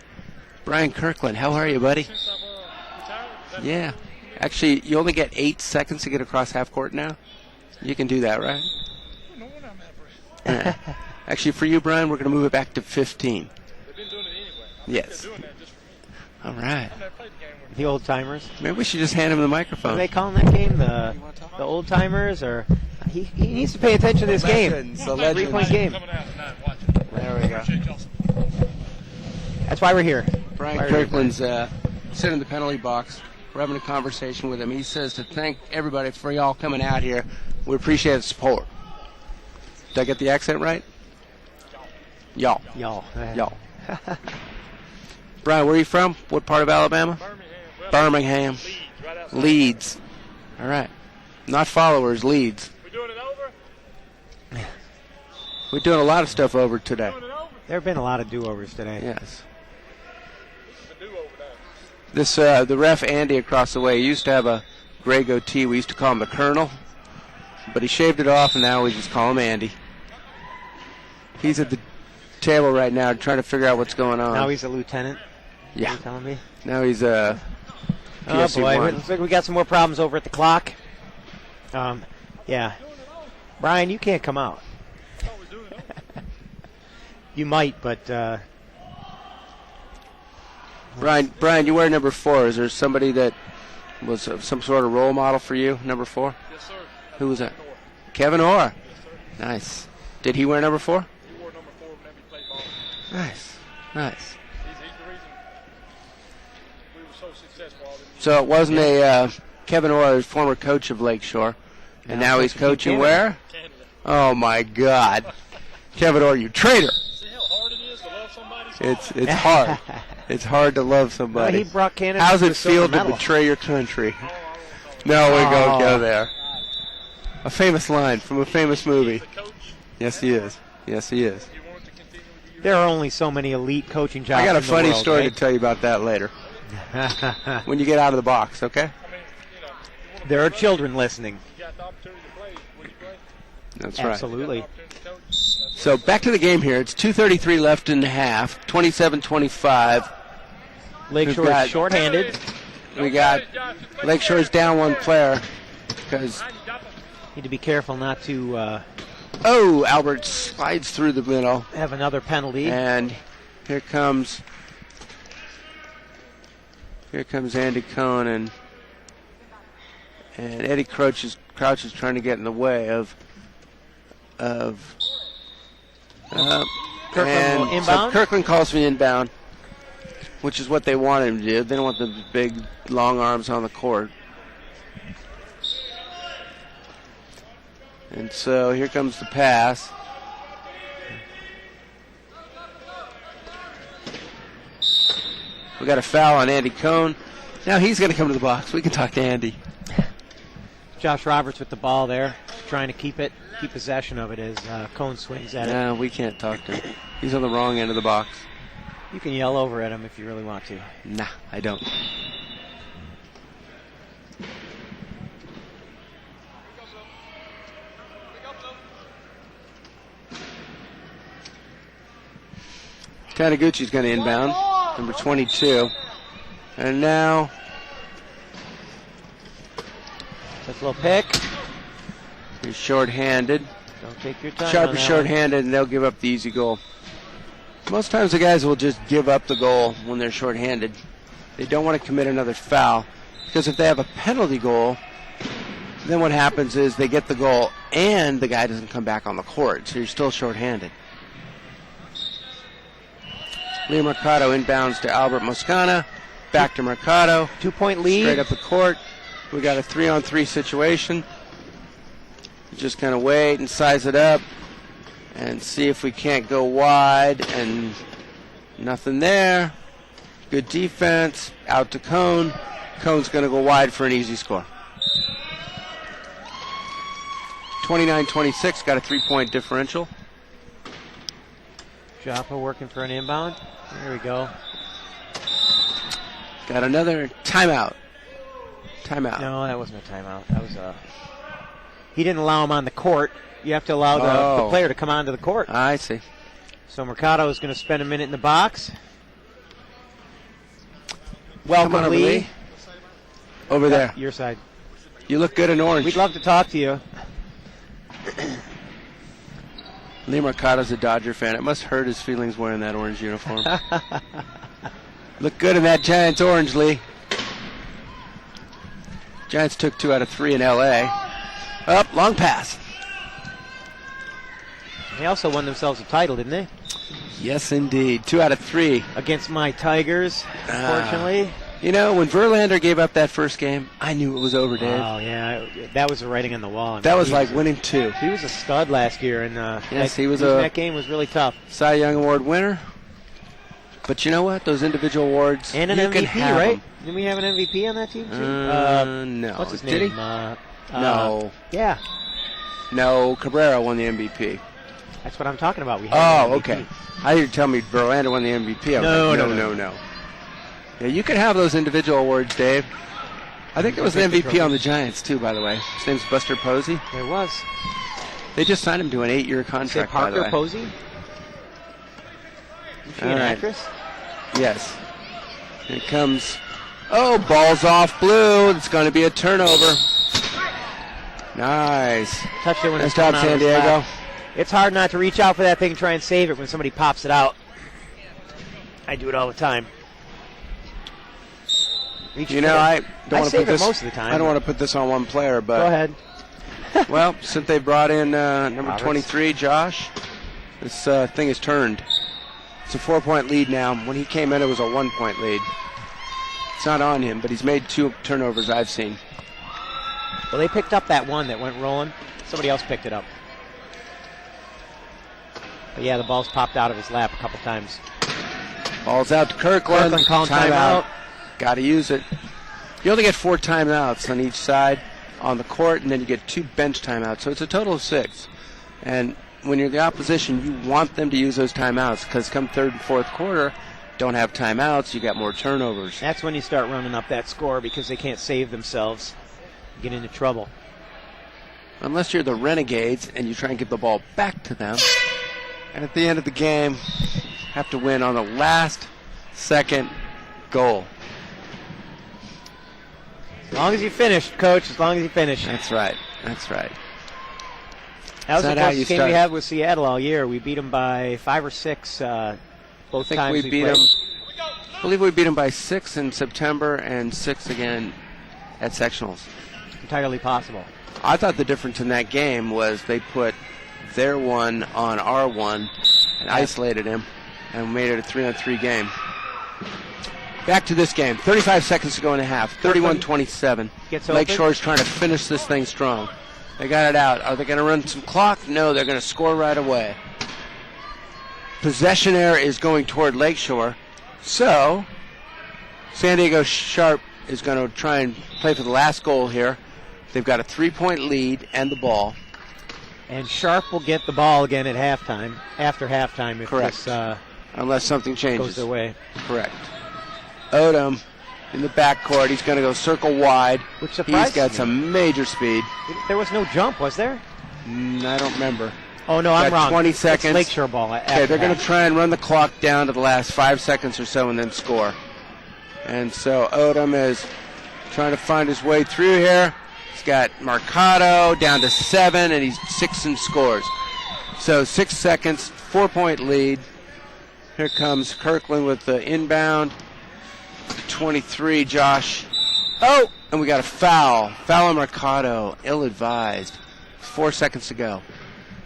[SPEAKER 2] Brian Kirkland, how are you, buddy? Yeah. Actually, you only get 8 seconds to get across half court now. You can do that, right? Actually, for you, Brian, we're going to move it back to 15.
[SPEAKER 5] They've been doing it anyway.
[SPEAKER 2] Yes.
[SPEAKER 5] They're doing that just for
[SPEAKER 2] All right.
[SPEAKER 5] I've never played the game with
[SPEAKER 1] The old timers.
[SPEAKER 2] Maybe we should just hand him the
[SPEAKER 1] What
[SPEAKER 2] microphone.
[SPEAKER 1] are they calling that game? The old timers? Or he needs to pay attention to this game.
[SPEAKER 2] Legends, the
[SPEAKER 5] them.
[SPEAKER 2] legends.
[SPEAKER 1] 3-point game.
[SPEAKER 5] Coming out tonight, watch it.
[SPEAKER 1] There we go.
[SPEAKER 5] Appreciate y'all.
[SPEAKER 1] That's why we're here.
[SPEAKER 2] Brian
[SPEAKER 1] Why are we here?
[SPEAKER 2] Kirkland's sitting in the penalty box. We're having a conversation with him. He says to thank everybody for y'all coming out here. We appreciate the support. Did I get the accent right? Y'all.
[SPEAKER 1] Y'all.
[SPEAKER 2] Y'all. Brian, where are you from? What part of Alabama?
[SPEAKER 5] Birmingham.
[SPEAKER 2] Birmingham.
[SPEAKER 5] Leeds, right outside.
[SPEAKER 2] Leeds. All right. Not followers, Leeds.
[SPEAKER 5] We doing it over?
[SPEAKER 2] We're doing a lot of stuff over today.
[SPEAKER 5] Doing it over?
[SPEAKER 1] There have been a lot of do-overs today.
[SPEAKER 2] Yes.
[SPEAKER 5] This is a do-over now.
[SPEAKER 2] This the ref Andy across the way he used to have a gray goatee. We used to call him the Colonel, but he shaved it off, and now we just call him Andy. He's at the table right now trying to figure out what's going on.
[SPEAKER 1] Now he's a lieutenant.
[SPEAKER 2] yeah.
[SPEAKER 1] You're telling me?
[SPEAKER 2] Now he's
[SPEAKER 1] Oh
[SPEAKER 2] PSC
[SPEAKER 1] boy,
[SPEAKER 2] won.
[SPEAKER 1] looks like we got some more problems over at the clock. Yeah. Brian, you can't come out. You might, but
[SPEAKER 2] Brian, you wear number 4. Is there somebody that was some sort of role model for you, number 4?
[SPEAKER 5] Yes, sir.
[SPEAKER 2] Who was that? Kevin Orr. Nice. Did he wear number 4?
[SPEAKER 5] He wore number 4 whenever he played ball.
[SPEAKER 2] Nice. Nice.
[SPEAKER 5] He's the reason we were so successful. All the
[SPEAKER 2] So it wasn't a Kevin Orr, former coach of Lakeshore, and now he's coaching where?
[SPEAKER 5] Canada.
[SPEAKER 2] Oh my God, Kevin Orr, you traitor!
[SPEAKER 5] See how hard it is to love somebody?
[SPEAKER 2] It's hard. It's hard to love
[SPEAKER 1] well,
[SPEAKER 2] somebody.
[SPEAKER 1] he brought Canada.
[SPEAKER 2] How's
[SPEAKER 1] to
[SPEAKER 2] it
[SPEAKER 1] the silver
[SPEAKER 2] feel to
[SPEAKER 1] medal.
[SPEAKER 2] betray your country? No, we don't go there. A famous line from a famous movie.
[SPEAKER 5] The coach,
[SPEAKER 2] Yes, he is. Yes, he is.
[SPEAKER 5] you want to continue with the
[SPEAKER 1] There are only so many elite coaching jobs.
[SPEAKER 2] I got a
[SPEAKER 1] in the
[SPEAKER 2] funny
[SPEAKER 1] world,
[SPEAKER 2] story
[SPEAKER 1] right?
[SPEAKER 2] to tell you about that later when you get out of the box. Okay?
[SPEAKER 5] I mean, you want to
[SPEAKER 1] There are children listening.
[SPEAKER 5] you got the opportunity to play when you play.
[SPEAKER 2] That's right.
[SPEAKER 1] Absolutely.
[SPEAKER 5] You got the opportunity to coach. That's
[SPEAKER 2] So back to the game here. It's 2:33 left in the half. 27-25.
[SPEAKER 1] Lakeshore
[SPEAKER 2] got-
[SPEAKER 1] is shorthanded.
[SPEAKER 2] We got Lakeshore's down one player because
[SPEAKER 1] Need to be careful not to
[SPEAKER 2] Albert slides through the middle,
[SPEAKER 1] have another penalty.
[SPEAKER 2] and here comes Andy Cohn, and Eddie Crouch is trying to get in the way of
[SPEAKER 1] Kirkland will
[SPEAKER 2] so
[SPEAKER 1] inbound.
[SPEAKER 2] Kirkland calls for the inbound, which is what they wanted him to do. They don't want the big long arms on the court. And so here comes the pass. We got a foul on Andy Cohn. Now he's going to come to the box. We can talk to Andy.
[SPEAKER 1] Josh Roberts with the ball there, trying to keep possession of it as Cone swings at it.
[SPEAKER 2] No, we can't talk to him. He's on the wrong end of the box.
[SPEAKER 1] You can yell over at him if you really want to.
[SPEAKER 2] Nah, I don't. Taniguchi's going to inbound, number 22. And now
[SPEAKER 1] That's a little pick.
[SPEAKER 2] he's short-handed.
[SPEAKER 1] Don't take your time.
[SPEAKER 2] Sharp
[SPEAKER 1] on
[SPEAKER 2] is
[SPEAKER 1] that
[SPEAKER 2] short-handed, and they'll give up the easy goal. Most times the guys will just give up the goal when they're short-handed. They don't want to commit another foul, because if they have a penalty goal, then what happens is they get the goal and the guy doesn't come back on the court, so you're still short-handed. Leo Mercado inbounds to Albert Moscana. Back to Mercado.
[SPEAKER 1] 2-point lead.
[SPEAKER 2] Straight up the court. We got a 3-on-3 situation. Just kind of wait and size it up and see if we can't go wide, and nothing there. Good defense. Out to Cone. Cone's going to go wide for an easy score. 29-26, got a 3-point differential.
[SPEAKER 1] Joppa working for an inbound. There we go.
[SPEAKER 2] Got another timeout. Timeout.
[SPEAKER 1] No, that wasn't a timeout. That was a. He didn't allow him on the court. You have to allow the player to come onto the court.
[SPEAKER 2] I see.
[SPEAKER 1] So Mercado is going to spend a minute in the box.
[SPEAKER 2] Welcome,
[SPEAKER 1] Welcome, Lee.
[SPEAKER 2] Lee. Over there.
[SPEAKER 1] Your side.
[SPEAKER 2] You look good in orange.
[SPEAKER 1] We'd love to talk to you.
[SPEAKER 2] Lee Mercado's a Dodger fan. It must hurt his feelings wearing that orange uniform. Look good in that Giants orange, Lee. Giants took 2 out of 3 in L.A. Up, long pass.
[SPEAKER 1] They also won themselves a title, didn't they?
[SPEAKER 2] Yes, indeed. 2 out of 3.
[SPEAKER 1] Against my Tigers, unfortunately.
[SPEAKER 2] You know, when Verlander gave up that first game, I knew it was over, Dave.
[SPEAKER 1] Oh, yeah. That was the writing on the wall. I mean,
[SPEAKER 2] That was
[SPEAKER 1] he
[SPEAKER 2] like winning 2.
[SPEAKER 1] He was a stud last year, and
[SPEAKER 2] Yes, he was
[SPEAKER 1] losing
[SPEAKER 2] a-
[SPEAKER 1] that game was really tough.
[SPEAKER 2] Cy Young Award winner. But you know what? Those individual awards,
[SPEAKER 1] And an
[SPEAKER 2] you
[SPEAKER 1] MVP,
[SPEAKER 2] can have
[SPEAKER 1] right?
[SPEAKER 2] them.
[SPEAKER 1] Didn't we have an MVP on that team, too?
[SPEAKER 2] No.
[SPEAKER 1] What's his
[SPEAKER 2] Did
[SPEAKER 1] name?
[SPEAKER 2] he?
[SPEAKER 1] No. Yeah,
[SPEAKER 2] No, Cabrera won the MVP.
[SPEAKER 1] that's what I'm talking about. We had an
[SPEAKER 2] Oh,
[SPEAKER 1] MVP.
[SPEAKER 2] okay. I heard you tell me Verlander won the MVP. I was
[SPEAKER 1] No,
[SPEAKER 2] like,
[SPEAKER 1] no.
[SPEAKER 2] no. Yeah, you can have those individual awards, Dave. I think there was an
[SPEAKER 1] Take the
[SPEAKER 2] MVP on the
[SPEAKER 1] trophies.
[SPEAKER 2] Giants, too, by the way. His name's Buster Posey.
[SPEAKER 1] There was.
[SPEAKER 2] They just signed him to an 8-year
[SPEAKER 1] Say
[SPEAKER 2] contract, by the
[SPEAKER 1] Parker
[SPEAKER 2] way.
[SPEAKER 1] Posey? Is she
[SPEAKER 2] All
[SPEAKER 1] an
[SPEAKER 2] right.
[SPEAKER 1] actress?
[SPEAKER 2] Yes. Here comes Oh, ball's off blue. It's going to be a turnover. Nice.
[SPEAKER 1] Touched it when
[SPEAKER 2] Nice
[SPEAKER 1] it's coming
[SPEAKER 2] job,
[SPEAKER 1] out of
[SPEAKER 2] San
[SPEAKER 1] his
[SPEAKER 2] Diego.
[SPEAKER 1] lap. It's hard not to reach out for that thing and try and save it when somebody pops it out. I do it all the time. Reach
[SPEAKER 2] You
[SPEAKER 1] for
[SPEAKER 2] know,
[SPEAKER 1] it.
[SPEAKER 2] I don't want to
[SPEAKER 1] save
[SPEAKER 2] put
[SPEAKER 1] it
[SPEAKER 2] this.
[SPEAKER 1] most of the time.
[SPEAKER 2] I don't want to put this on one player, but
[SPEAKER 1] Go ahead.
[SPEAKER 2] well, since they brought in number
[SPEAKER 1] Roberts.
[SPEAKER 2] 23, Josh, this thing has turned. It's a 4-point lead now. When he came in, it was a 1-point lead. It's not on him, but he's made 2 turnovers I've seen.
[SPEAKER 1] Well, they picked up that one that went rolling. Somebody else picked it up. But yeah, the ball's popped out of his lap a couple times.
[SPEAKER 2] Ball's out to Kirkland.
[SPEAKER 1] Kirkland calling timeout.
[SPEAKER 2] Got to use it. You only get 4 timeouts on each side on the court, and then you get 2 bench timeouts. So it's a total of 6. And when you're the opposition, you want them to use those timeouts because come third and fourth quarter, don't have timeouts, you got more turnovers.
[SPEAKER 1] That's when you start running up that score because they can't save themselves. Get into trouble.
[SPEAKER 2] Unless you're the Renegades and you try and get the ball back to them. And at the end of the game, have to win on the last second goal.
[SPEAKER 1] As long as you finish, Coach, as long as you finish.
[SPEAKER 2] That's right. That's right.
[SPEAKER 1] That was
[SPEAKER 2] Is
[SPEAKER 1] the
[SPEAKER 2] that how you
[SPEAKER 1] closest game
[SPEAKER 2] start?
[SPEAKER 1] we had with Seattle all year. We beat them by 5 or 6 both
[SPEAKER 2] I think
[SPEAKER 1] times
[SPEAKER 2] we beat
[SPEAKER 1] played.
[SPEAKER 2] them. I believe we beat them by 6 in September and 6 again at sectionals.
[SPEAKER 1] Entirely possible.
[SPEAKER 2] I thought the difference in that game was they put their one on our one and isolated him and made it a 3-on-3 game. Back to this game. 35 seconds to go in the half. 31-27.
[SPEAKER 1] Gets open.
[SPEAKER 2] Lakeshore's trying to finish this thing strong. They got it out. Are they going to run some clock? No, they're going to score right away. Possession error is going toward Lakeshore. So, San Diego Sharp is going to try and play for the last goal here. They've got a 3-point lead and the ball.
[SPEAKER 1] And Sharp will get the ball again at halftime, after halftime, if
[SPEAKER 2] Correct.
[SPEAKER 1] this
[SPEAKER 2] Unless something changes.
[SPEAKER 1] goes their way.
[SPEAKER 2] Correct. Odom in the backcourt. He's going to go circle wide.
[SPEAKER 1] Which surprised
[SPEAKER 2] He's got
[SPEAKER 1] me.
[SPEAKER 2] some major speed.
[SPEAKER 1] There was no jump, was there?
[SPEAKER 2] I don't remember.
[SPEAKER 1] Oh, no, I'm
[SPEAKER 2] Got
[SPEAKER 1] wrong.
[SPEAKER 2] 20
[SPEAKER 1] It's
[SPEAKER 2] seconds.
[SPEAKER 1] Lakeshore ball.
[SPEAKER 2] Okay, they're going to try and run the clock down to the last 5 seconds or so and then score. And so Odom is trying to find his way through here. He's got Mercado down to 7, and he's 6 and scores. So 6 seconds, 4-point lead. Here comes Kirkland with the inbound. 23, Josh. Oh, and we got a foul. Foul on Mercado. Ill-advised. 4 seconds to go.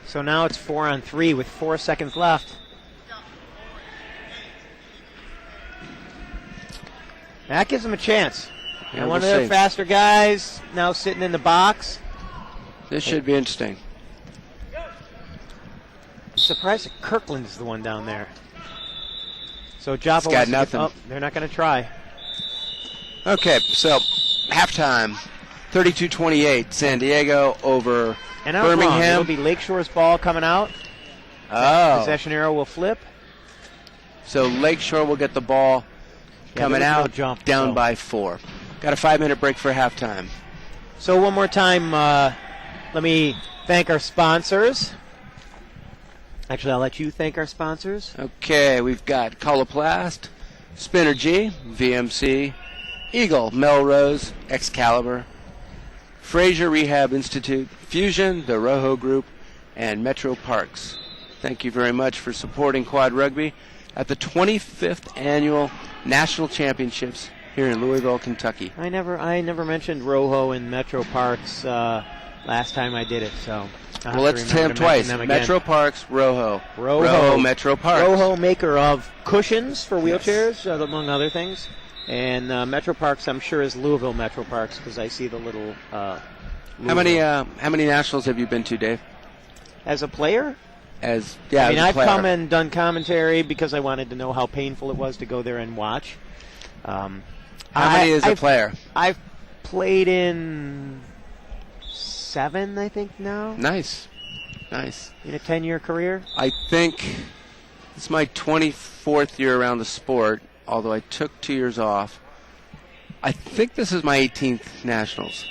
[SPEAKER 1] So now it's 4-on-3 with 4 seconds left. That gives them a chance.
[SPEAKER 2] Yeah,
[SPEAKER 1] And one
[SPEAKER 2] we'll
[SPEAKER 1] of their
[SPEAKER 2] see.
[SPEAKER 1] faster guys now sitting in the box.
[SPEAKER 2] This should be interesting.
[SPEAKER 1] I'm surprised that Kirkland's the one down there. So Joppa
[SPEAKER 2] It's got
[SPEAKER 1] wants to
[SPEAKER 2] nothing.
[SPEAKER 1] oh, they're not going to try.
[SPEAKER 2] Okay, so halftime. 32-28. San Diego over
[SPEAKER 1] And I was wrong.
[SPEAKER 2] Birmingham.
[SPEAKER 1] It'll be Lakeshore's ball coming out.
[SPEAKER 2] Oh,
[SPEAKER 1] Possession arrow will flip.
[SPEAKER 2] so Lakeshore will get the ball coming
[SPEAKER 1] there was no
[SPEAKER 2] out
[SPEAKER 1] jump,
[SPEAKER 2] down
[SPEAKER 1] so.
[SPEAKER 2] by 4. Got a 5-minute break for halftime.
[SPEAKER 1] So one more time, let me thank our sponsors. Actually, I'll let you thank our sponsors.
[SPEAKER 2] Okay, we've got Coloplast, Spinergy, VMC, Eagle, Melrose, Excalibur, Fraser Rehab Institute, Fusion, the Rojo Group, and Metro Parks. Thank you very much for supporting Quad Rugby at the 25th Annual National Championships here in Louisville, Kentucky.
[SPEAKER 1] I never mentioned Rojo and Metro Parks last time I did it, so I'll
[SPEAKER 2] Well,
[SPEAKER 1] have
[SPEAKER 2] let's
[SPEAKER 1] to remember
[SPEAKER 2] him
[SPEAKER 1] to mention
[SPEAKER 2] twice.
[SPEAKER 1] them again.
[SPEAKER 2] Metro Parks, Rojo.
[SPEAKER 1] Rojo.
[SPEAKER 2] Metro Parks.
[SPEAKER 1] Rojo, maker of cushions for wheelchairs, among other things. And Metro Parks, I'm sure, is Louisville Metro Parks because I see the little.
[SPEAKER 2] How many nationals have you been to, Dave?
[SPEAKER 1] As a player?
[SPEAKER 2] I mean,
[SPEAKER 1] I've come and done commentary because I wanted to know how painful it was to go there and watch.
[SPEAKER 2] How many as a player?
[SPEAKER 1] I've played in 7, I think, now,
[SPEAKER 2] Nice.
[SPEAKER 1] in a 10-year career.
[SPEAKER 2] I think it's my 24th year around the sport, although I took 2 years off. I think this is my 18th nationals.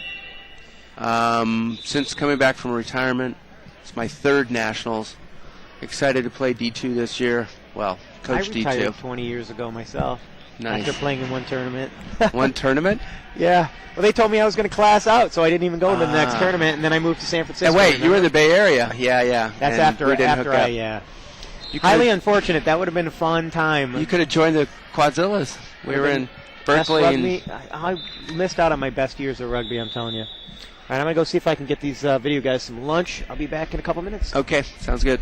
[SPEAKER 2] Since coming back from retirement, it's my 3rd nationals. Excited to play D2 this year. Well, coach
[SPEAKER 1] I retired
[SPEAKER 2] D2.
[SPEAKER 1] 20 years ago myself.
[SPEAKER 2] Nice.
[SPEAKER 1] after playing in one tournament.
[SPEAKER 2] One tournament?
[SPEAKER 1] Yeah. Well, they told me I was going to class out, so I didn't even go to the next tournament, and then I moved to San Francisco.
[SPEAKER 2] And wait, you were in
[SPEAKER 1] remember?
[SPEAKER 2] the Bay Area. Yeah.
[SPEAKER 1] That's
[SPEAKER 2] And
[SPEAKER 1] after
[SPEAKER 2] we didn't hook
[SPEAKER 1] I
[SPEAKER 2] up.
[SPEAKER 1] yeah.
[SPEAKER 2] You
[SPEAKER 1] Highly
[SPEAKER 2] could've-
[SPEAKER 1] unfortunate. That would have been a fun time.
[SPEAKER 2] You could have joined the Quadzillas. We were in
[SPEAKER 1] Best
[SPEAKER 2] Berkeley. And
[SPEAKER 1] rugby. I missed out on my best years of rugby, I'm telling you. All right, I'm going to go see if I can get these video guys some lunch. I'll be back in a couple minutes.
[SPEAKER 2] okay, sounds good.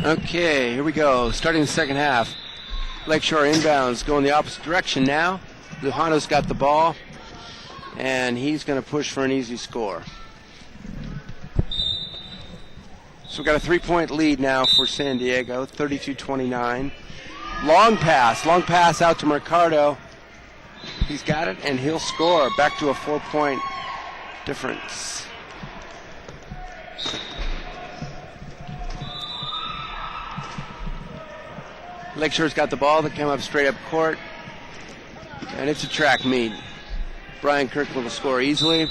[SPEAKER 2] Okay, here we go. Starting the second half. Lakeshore inbounds going the opposite direction now. Lujano's got the ball, and he's going to push for an easy score. So we've got a 3-point lead now for San Diego, 32-29. Long pass out to Mercado. He's got it, and he'll score. Back to a 4-point difference. Lakeshore's got the ball. They come up straight up court, and it's a track meet. Brian Kirkland will score easily.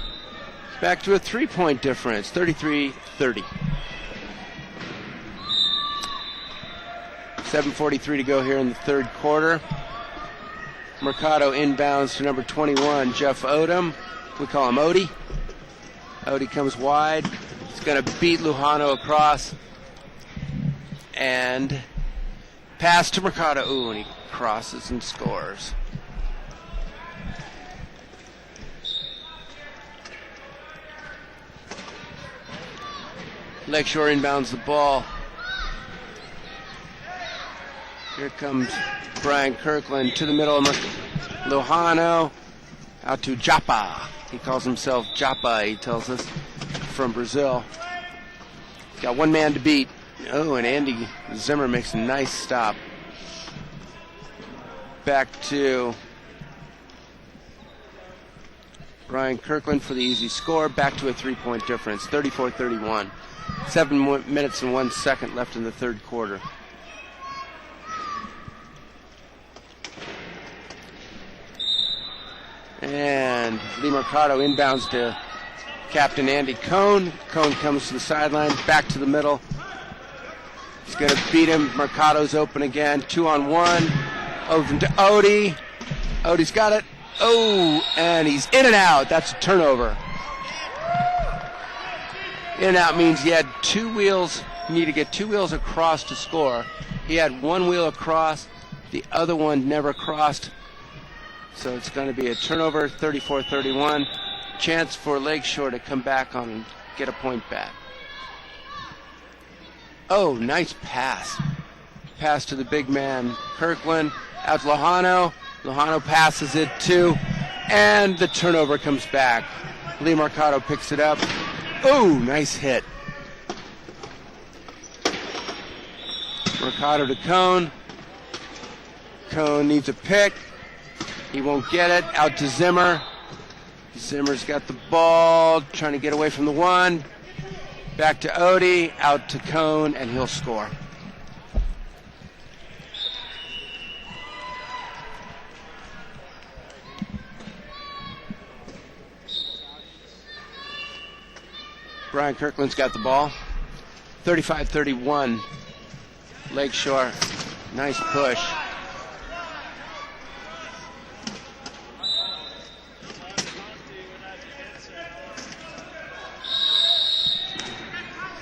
[SPEAKER 2] Back to a 3-point difference, 33-30. 7:43 to go here in the third quarter. Mercado inbounds to number 21, Jeff Odom. We call him Odie. Odie comes wide. He's going to beat Lujano across. And pass to Mercado. Ooh, and he crosses and scores. Lakeshore inbounds the ball. Here comes Brian Kirkland to the middle of Lojano out to Japa. He calls himself Japa, he tells us, from Brazil. Got one man to beat. Oh, and Andy Zimmer makes a nice stop. Back to Brian Kirkland for the easy score. Back to a 3-point difference, 34-31. 7 minutes and 1 second left in the third quarter. And Lee Mercado inbounds to Captain Andy Cohn. Cohn comes to the sideline, back to the middle. He's going to beat him. Mercado's open again. 2-on-1. Over to Odie. Odie's got it. Oh, and he's in and out. That's a turnover. In and out means he had 2 wheels. You need to get 2 wheels across to score. He had 1 wheel across. The other one never crossed. So it's going to be a turnover, 34-31. Chance for Lakeshore to come back on and get a point back. Oh, nice pass. Pass to the big man, Kirkland. Out to Lojano. Lojano passes it too. And the turnover comes back. Lee Mercado picks it up. Oh, nice hit. Mercado to Cohn. Cohn needs a pick. He won't get it. Out to Zimmer. Zimmer's got the ball, trying to get away from the one. Back to Odie. Out to Cohn, and he'll score. Brian Kirkland's got the ball. 35-31. Lakeshore. Nice push.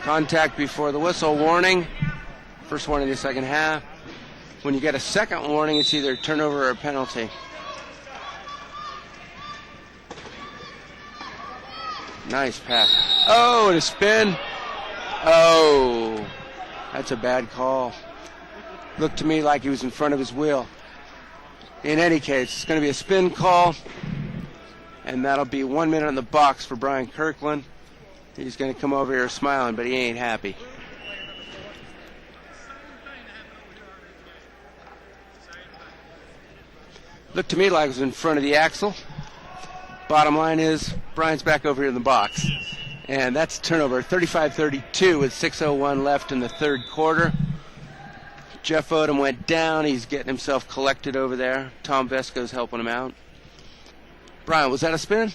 [SPEAKER 2] Contact before the whistle. Warning. First warning in the second half. When you get a second warning, it's either a turnover or a penalty. Nice pass. Oh, and a spin. Oh, that's a bad call. Looked to me like he was in front of his wheel. In any case, it's going to be a spin call, and that'll be 1 minute on the box for Brian Kirkland. He's going to come over here smiling, but he ain't happy. Looked to me like it was in front of the axle. Bottom line is, Brian's back over here in the box. And that's a turnover, 35-32 with 6:01 left in the third quarter. Jeff Odom went down. He's getting himself collected over there. Tom Vesco's helping him out. Brian, was that a spin?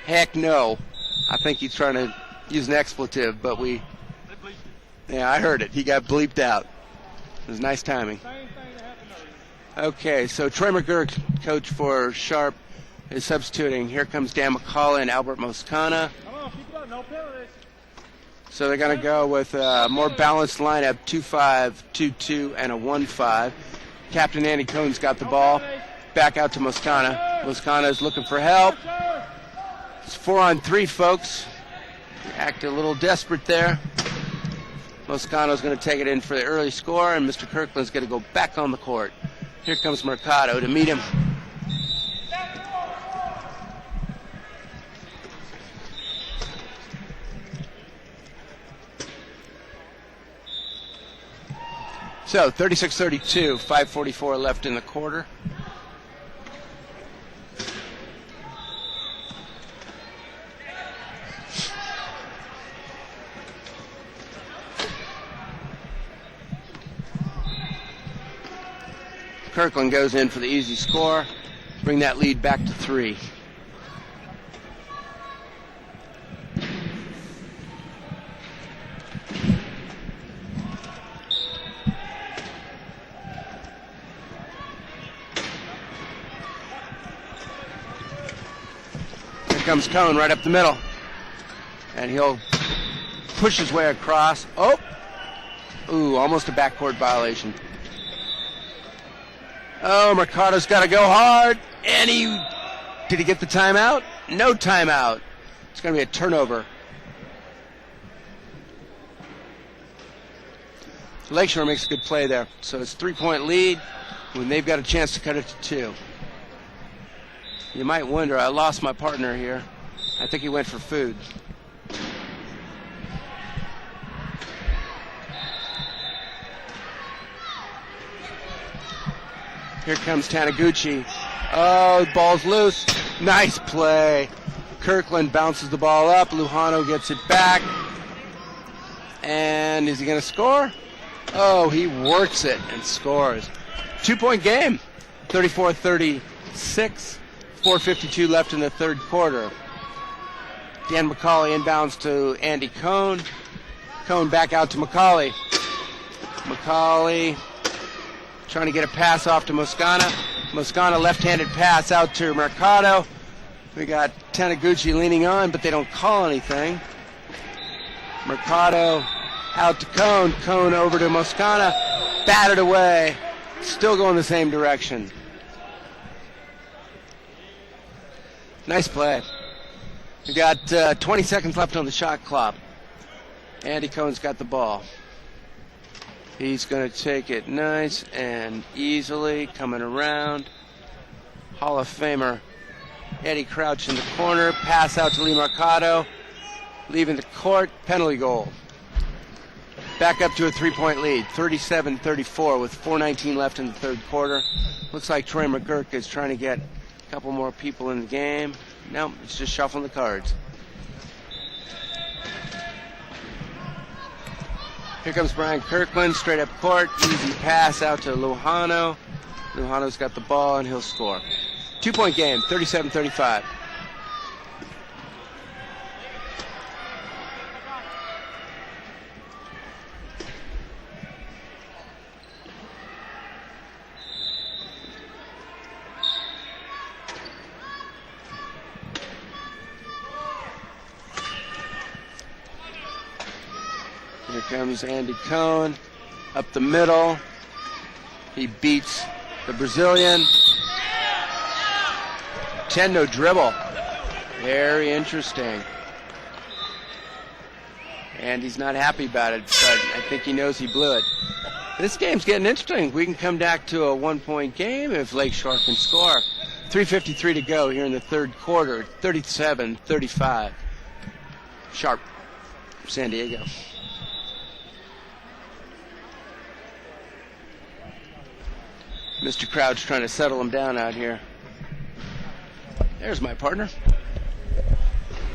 [SPEAKER 2] Heck no. I think he's trying to use an expletive, but yeah, I heard it. He got bleeped out. It was nice timing. Okay, so Troy McGurk, coach for Sharp, is substituting. Here comes Dan McCullough and Albert Moscana. So they're going to go with a more balanced lineup, 2-5, 2-2, and a 1-5. Captain Andy Cohn's got the ball. Back out to Moscana. Moscana is looking for help. It's 4-on-3, folks. Act a little desperate there. Moscano's going to take it in for the early score, and Mr. Kirkland's going to go back on the court. Here comes Mercado to meet him. So 36-32, 5:44 left in the quarter. Kirkland goes in for the easy score, bring that lead back to 3. Here comes Cohn right up the middle, and he'll push his way across. Oh, ooh, almost a backcourt violation. Oh, Mercado's got to go hard, and did he get the timeout? No timeout. It's going to be a turnover. Lakeshore makes a good play there. So it's 3-point lead, when they've got a chance to cut it to 2. You might wonder, I lost my partner here. I think he went for food. Here comes Taniguchi. Oh, the ball's loose. Nice play. Kirkland bounces the ball up. Lujano gets it back. And is he going to score? Oh, he works it and scores. 2-point game. 34-36. 4:52 left in the third quarter. Dan McCauley inbounds to Andy Cohn. Cohn back out to McCauley. McCauley trying to get a pass off to Moscana. Moscana left-handed pass out to Mercado. We got Taniguchi leaning on, but they don't call anything. Mercado out to Cohn. Cohn over to Moscana. Batted away. Still going the same direction. Nice play. We got 20 seconds left on the shot clock. Andy Cohn's got the ball. He's going to take it nice and easily, coming around. Hall of Famer Eddie Crouch in the corner. Pass out to Lee Mercado. Leaving the court. Penalty goal. Back up to a 3-point lead. 37-34 with 4:19 left in the third quarter. Looks like Troy McGurk is trying to get a couple more people in the game. No, it's just shuffling the cards. Here comes Brian Kirkland, straight up court. Easy pass out to Lujano. Lujano's got the ball and he'll score. 2-point game, 37-35. Here comes Andy Cohn up the middle. He beats the Brazilian. 10 no dribble. Very interesting. And he's not happy about it, but I think he knows he blew it. This game's getting interesting. We can come back to a 1-point game if Lakeshore can score. 3:53 to go here in the third quarter. 37-35. Sharp, San Diego. Mr. Crouch trying to settle him down out here. There's my partner.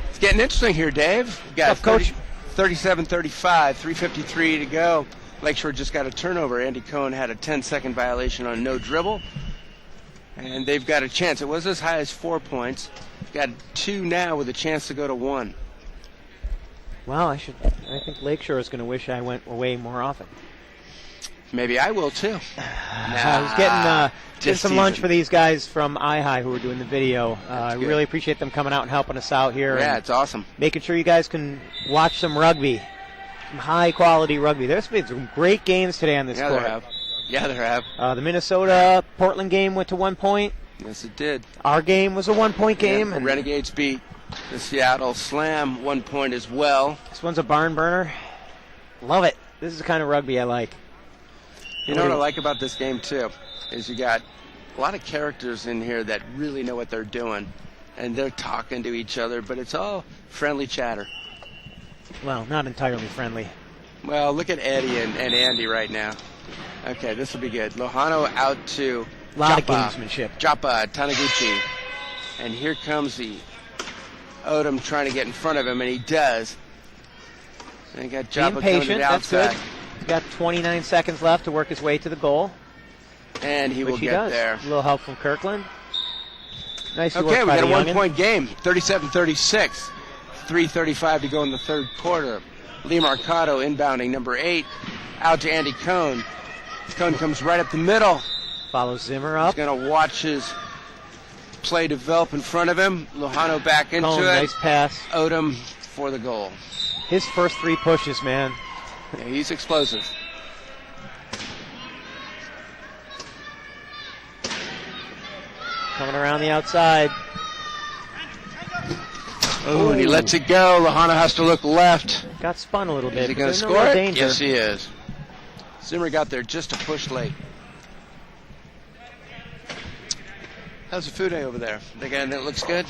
[SPEAKER 2] It's getting interesting here, Dave. We've got
[SPEAKER 1] Coach.
[SPEAKER 2] 37-35, 3:53 to go. Lakeshore just got a turnover. Andy Cohn had a 10-second violation on no dribble. And they've got a chance. It was as high as 4 points. Got 2 now with a chance to go to 1.
[SPEAKER 1] Well, I think Lakeshore is going to wish I went away more often.
[SPEAKER 2] Maybe I will too.
[SPEAKER 1] I was getting some lunch for these guys from iHigh who were doing the video. I really appreciate them coming out and helping us out here.
[SPEAKER 2] Yeah,
[SPEAKER 1] and
[SPEAKER 2] it's awesome.
[SPEAKER 1] making sure you guys can watch some rugby, some high-quality rugby. There's been some great games today on this court.
[SPEAKER 2] There have.
[SPEAKER 1] The Minnesota-Portland game went to 1 point.
[SPEAKER 2] Yes, it did.
[SPEAKER 1] Our game was a 1-point game.
[SPEAKER 2] Yeah,
[SPEAKER 1] and
[SPEAKER 2] Renegades beat the Seattle Slam 1 point as well.
[SPEAKER 1] This one's a barn burner. Love it. This is the kind of rugby I like.
[SPEAKER 2] You know what I like about this game, too, is you got a lot of characters in here that really know what they're doing, and they're talking to each other, but it's all friendly chatter.
[SPEAKER 1] Well, not entirely friendly.
[SPEAKER 2] Well, look at Eddie and Andy right now. Okay, this will be good. Lohano out to
[SPEAKER 1] A lot
[SPEAKER 2] Joppa.
[SPEAKER 1] of gamesmanship.
[SPEAKER 2] Joppa, Taniguchi. And here comes the Odom trying to get in front of him, and he does. And you got Joppa coming to
[SPEAKER 1] Impatient,
[SPEAKER 2] the
[SPEAKER 1] that's
[SPEAKER 2] outside.
[SPEAKER 1] good. He's got 29 seconds left to work his way to the goal.
[SPEAKER 2] And he will
[SPEAKER 1] Which he
[SPEAKER 2] get
[SPEAKER 1] does.
[SPEAKER 2] there.
[SPEAKER 1] A little help from Kirkland. Nice work
[SPEAKER 2] Okay, we
[SPEAKER 1] by
[SPEAKER 2] got a
[SPEAKER 1] the youngin.
[SPEAKER 2] 1-point game. 37-36. 3:35 to go in the third quarter. Lee Mercado inbounding, number 8. Out to Andy Cohn. Cohn comes right up the middle.
[SPEAKER 1] Follows Zimmer
[SPEAKER 2] He's
[SPEAKER 1] up.
[SPEAKER 2] going to watch his play develop in front of him. Lujano back into
[SPEAKER 1] Cohn,
[SPEAKER 2] it.
[SPEAKER 1] nice pass.
[SPEAKER 2] Odom for the goal.
[SPEAKER 1] His first 3 pushes, man.
[SPEAKER 2] Yeah, he's explosive.
[SPEAKER 1] Coming around the outside.
[SPEAKER 2] Oh, and he lets it go. Lujano has to look left.
[SPEAKER 1] Got spun a little bit.
[SPEAKER 2] Is he
[SPEAKER 1] but
[SPEAKER 2] going to
[SPEAKER 1] there's no
[SPEAKER 2] score
[SPEAKER 1] real
[SPEAKER 2] it?
[SPEAKER 1] danger.
[SPEAKER 2] Yes, he is. Zimmer got there just a push late. How's the food over there? They got it looks good.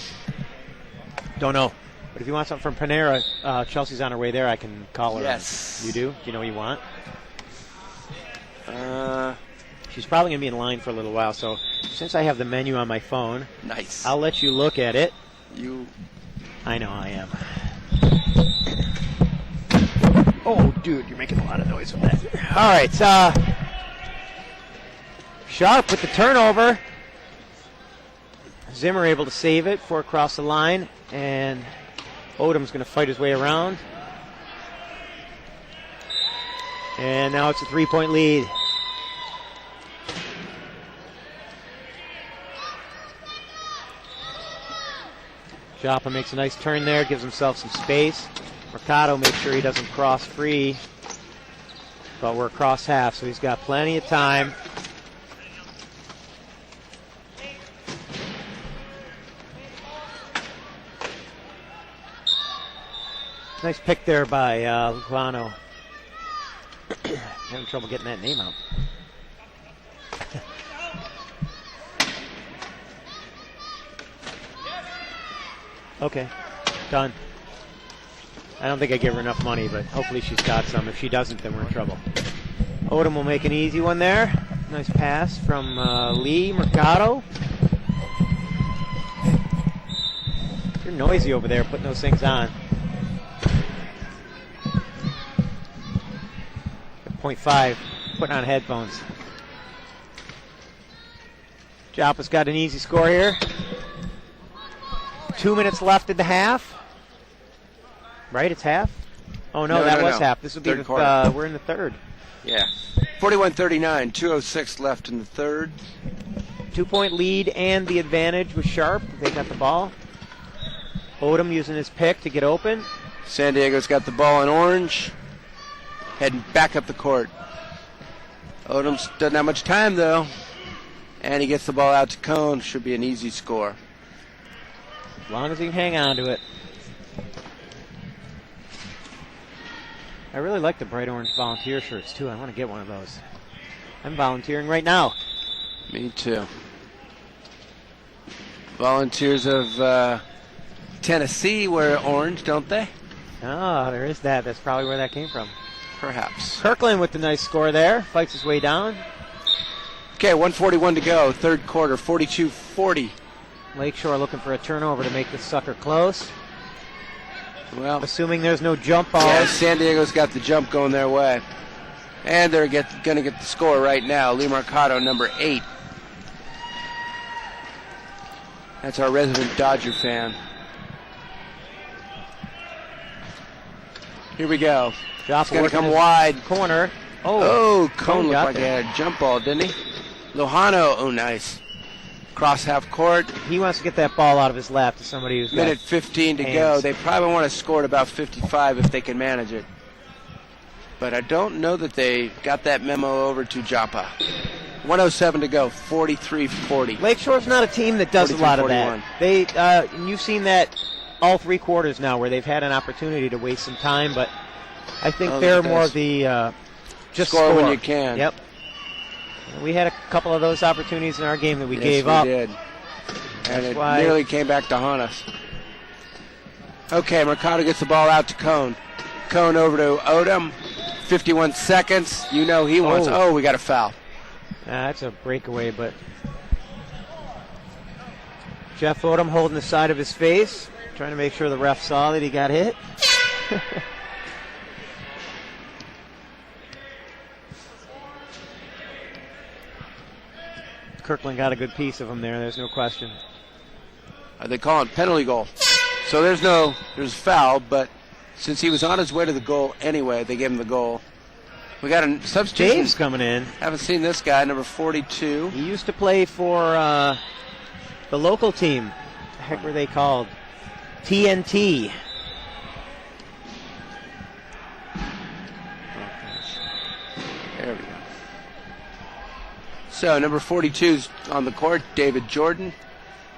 [SPEAKER 1] Don't know. But if you want something from Panera, Chelsea's on her way there. I can call her.
[SPEAKER 2] Yes.
[SPEAKER 1] You do? Do you know what you want?
[SPEAKER 2] Uh,
[SPEAKER 1] She's probably going to be in line for a little while. So since I have the menu on my phone,
[SPEAKER 2] nice.
[SPEAKER 1] I'll let you look at it.
[SPEAKER 2] You.
[SPEAKER 1] I know I am. Oh, dude, you're making a lot of noise with that. All right. Sharp with the turnover. Zimmer able to save it for across the line, and Odom's going to fight his way around. And now it's a 3-point lead. Joppa makes a nice turn there, gives himself some space. Mercado makes sure he doesn't cross free, but we're across half, so he's got plenty of time. Nice pick there by Lugano. Having trouble getting that name out. Okay, done. I don't think I give her enough money, but hopefully she's got some. If she doesn't, then we're in trouble. Odom will make an easy one there. Nice pass from Lee Mercado. You're noisy over there putting those things on. 0.5, putting on headphones. Joppa's got an easy score here. 2 minutes left in the half. Right, it's half? Oh, no, that was half. This will be we're in the third.
[SPEAKER 2] Yeah. 41-39, 2:06 left in the third.
[SPEAKER 1] 2-point lead and the advantage with Sharp. They got the ball. Odom using his pick to get open.
[SPEAKER 2] San Diego's got the ball in orange. Heading back up the court. Odom doesn't have much time, though. And he gets the ball out to Cone. Should be an easy score.
[SPEAKER 1] As long as he can hang on to it. I really like the bright orange volunteer shirts, too. I want to get one of those. I'm volunteering right now.
[SPEAKER 2] Me, too. Volunteers of Tennessee wear orange, don't they?
[SPEAKER 1] Oh, there is that. That's probably where that came from.
[SPEAKER 2] Perhaps.
[SPEAKER 1] Kirkland with the nice score there. Fights his way down.
[SPEAKER 2] Okay, 1:41 to go. Third quarter, 42-40.
[SPEAKER 1] Lakeshore looking for a turnover to make this sucker close.
[SPEAKER 2] Well,
[SPEAKER 1] assuming there's no jump balls.
[SPEAKER 2] Yeah, San Diego's got the jump going their way. And they're going to get the score right now. Lee Mercado, number 8. That's our resident Dodger fan. Here we go. It's going to come wide.
[SPEAKER 1] Corner.
[SPEAKER 2] Oh, Cone looked like he had a jump ball, didn't he? Lohano, oh, nice. Cross half court.
[SPEAKER 1] He wants to get that ball out of his lap to somebody who's got
[SPEAKER 2] minute 15 to go. They probably want to score at about 55 if they can manage it. But I don't know that they got that memo over to Joppa. 1:07 to go, 43-40.
[SPEAKER 1] Lakeshore's not a team that does a lot of that. They, you've seen that all 3 quarters now where they've had an opportunity to waste some time, but I think they're more of the just
[SPEAKER 2] score when you can.
[SPEAKER 1] Yep. We had a couple of those opportunities in our game that we gave up.
[SPEAKER 2] Yes, we did. And it nearly came back to haunt us. Okay, Mercado gets the ball out to Cone. Cone over to Odom. 51 seconds. You know he wants. Oh, we got a foul.
[SPEAKER 1] That's a breakaway, but Jeff Odom holding the side of his face, trying to make sure the ref saw that he got hit. Kirkland got a good piece of him there. There's no question.
[SPEAKER 2] They call it penalty goal. So there's foul, but since he was on his way to the goal anyway, they gave him the goal. We got a substitution.
[SPEAKER 1] Dave's coming in.
[SPEAKER 2] Haven't seen this guy, number 42.
[SPEAKER 1] He used to play for the local team. What the heck were they called? TNT.
[SPEAKER 2] There we go. So number 42's on the court, David Jordan.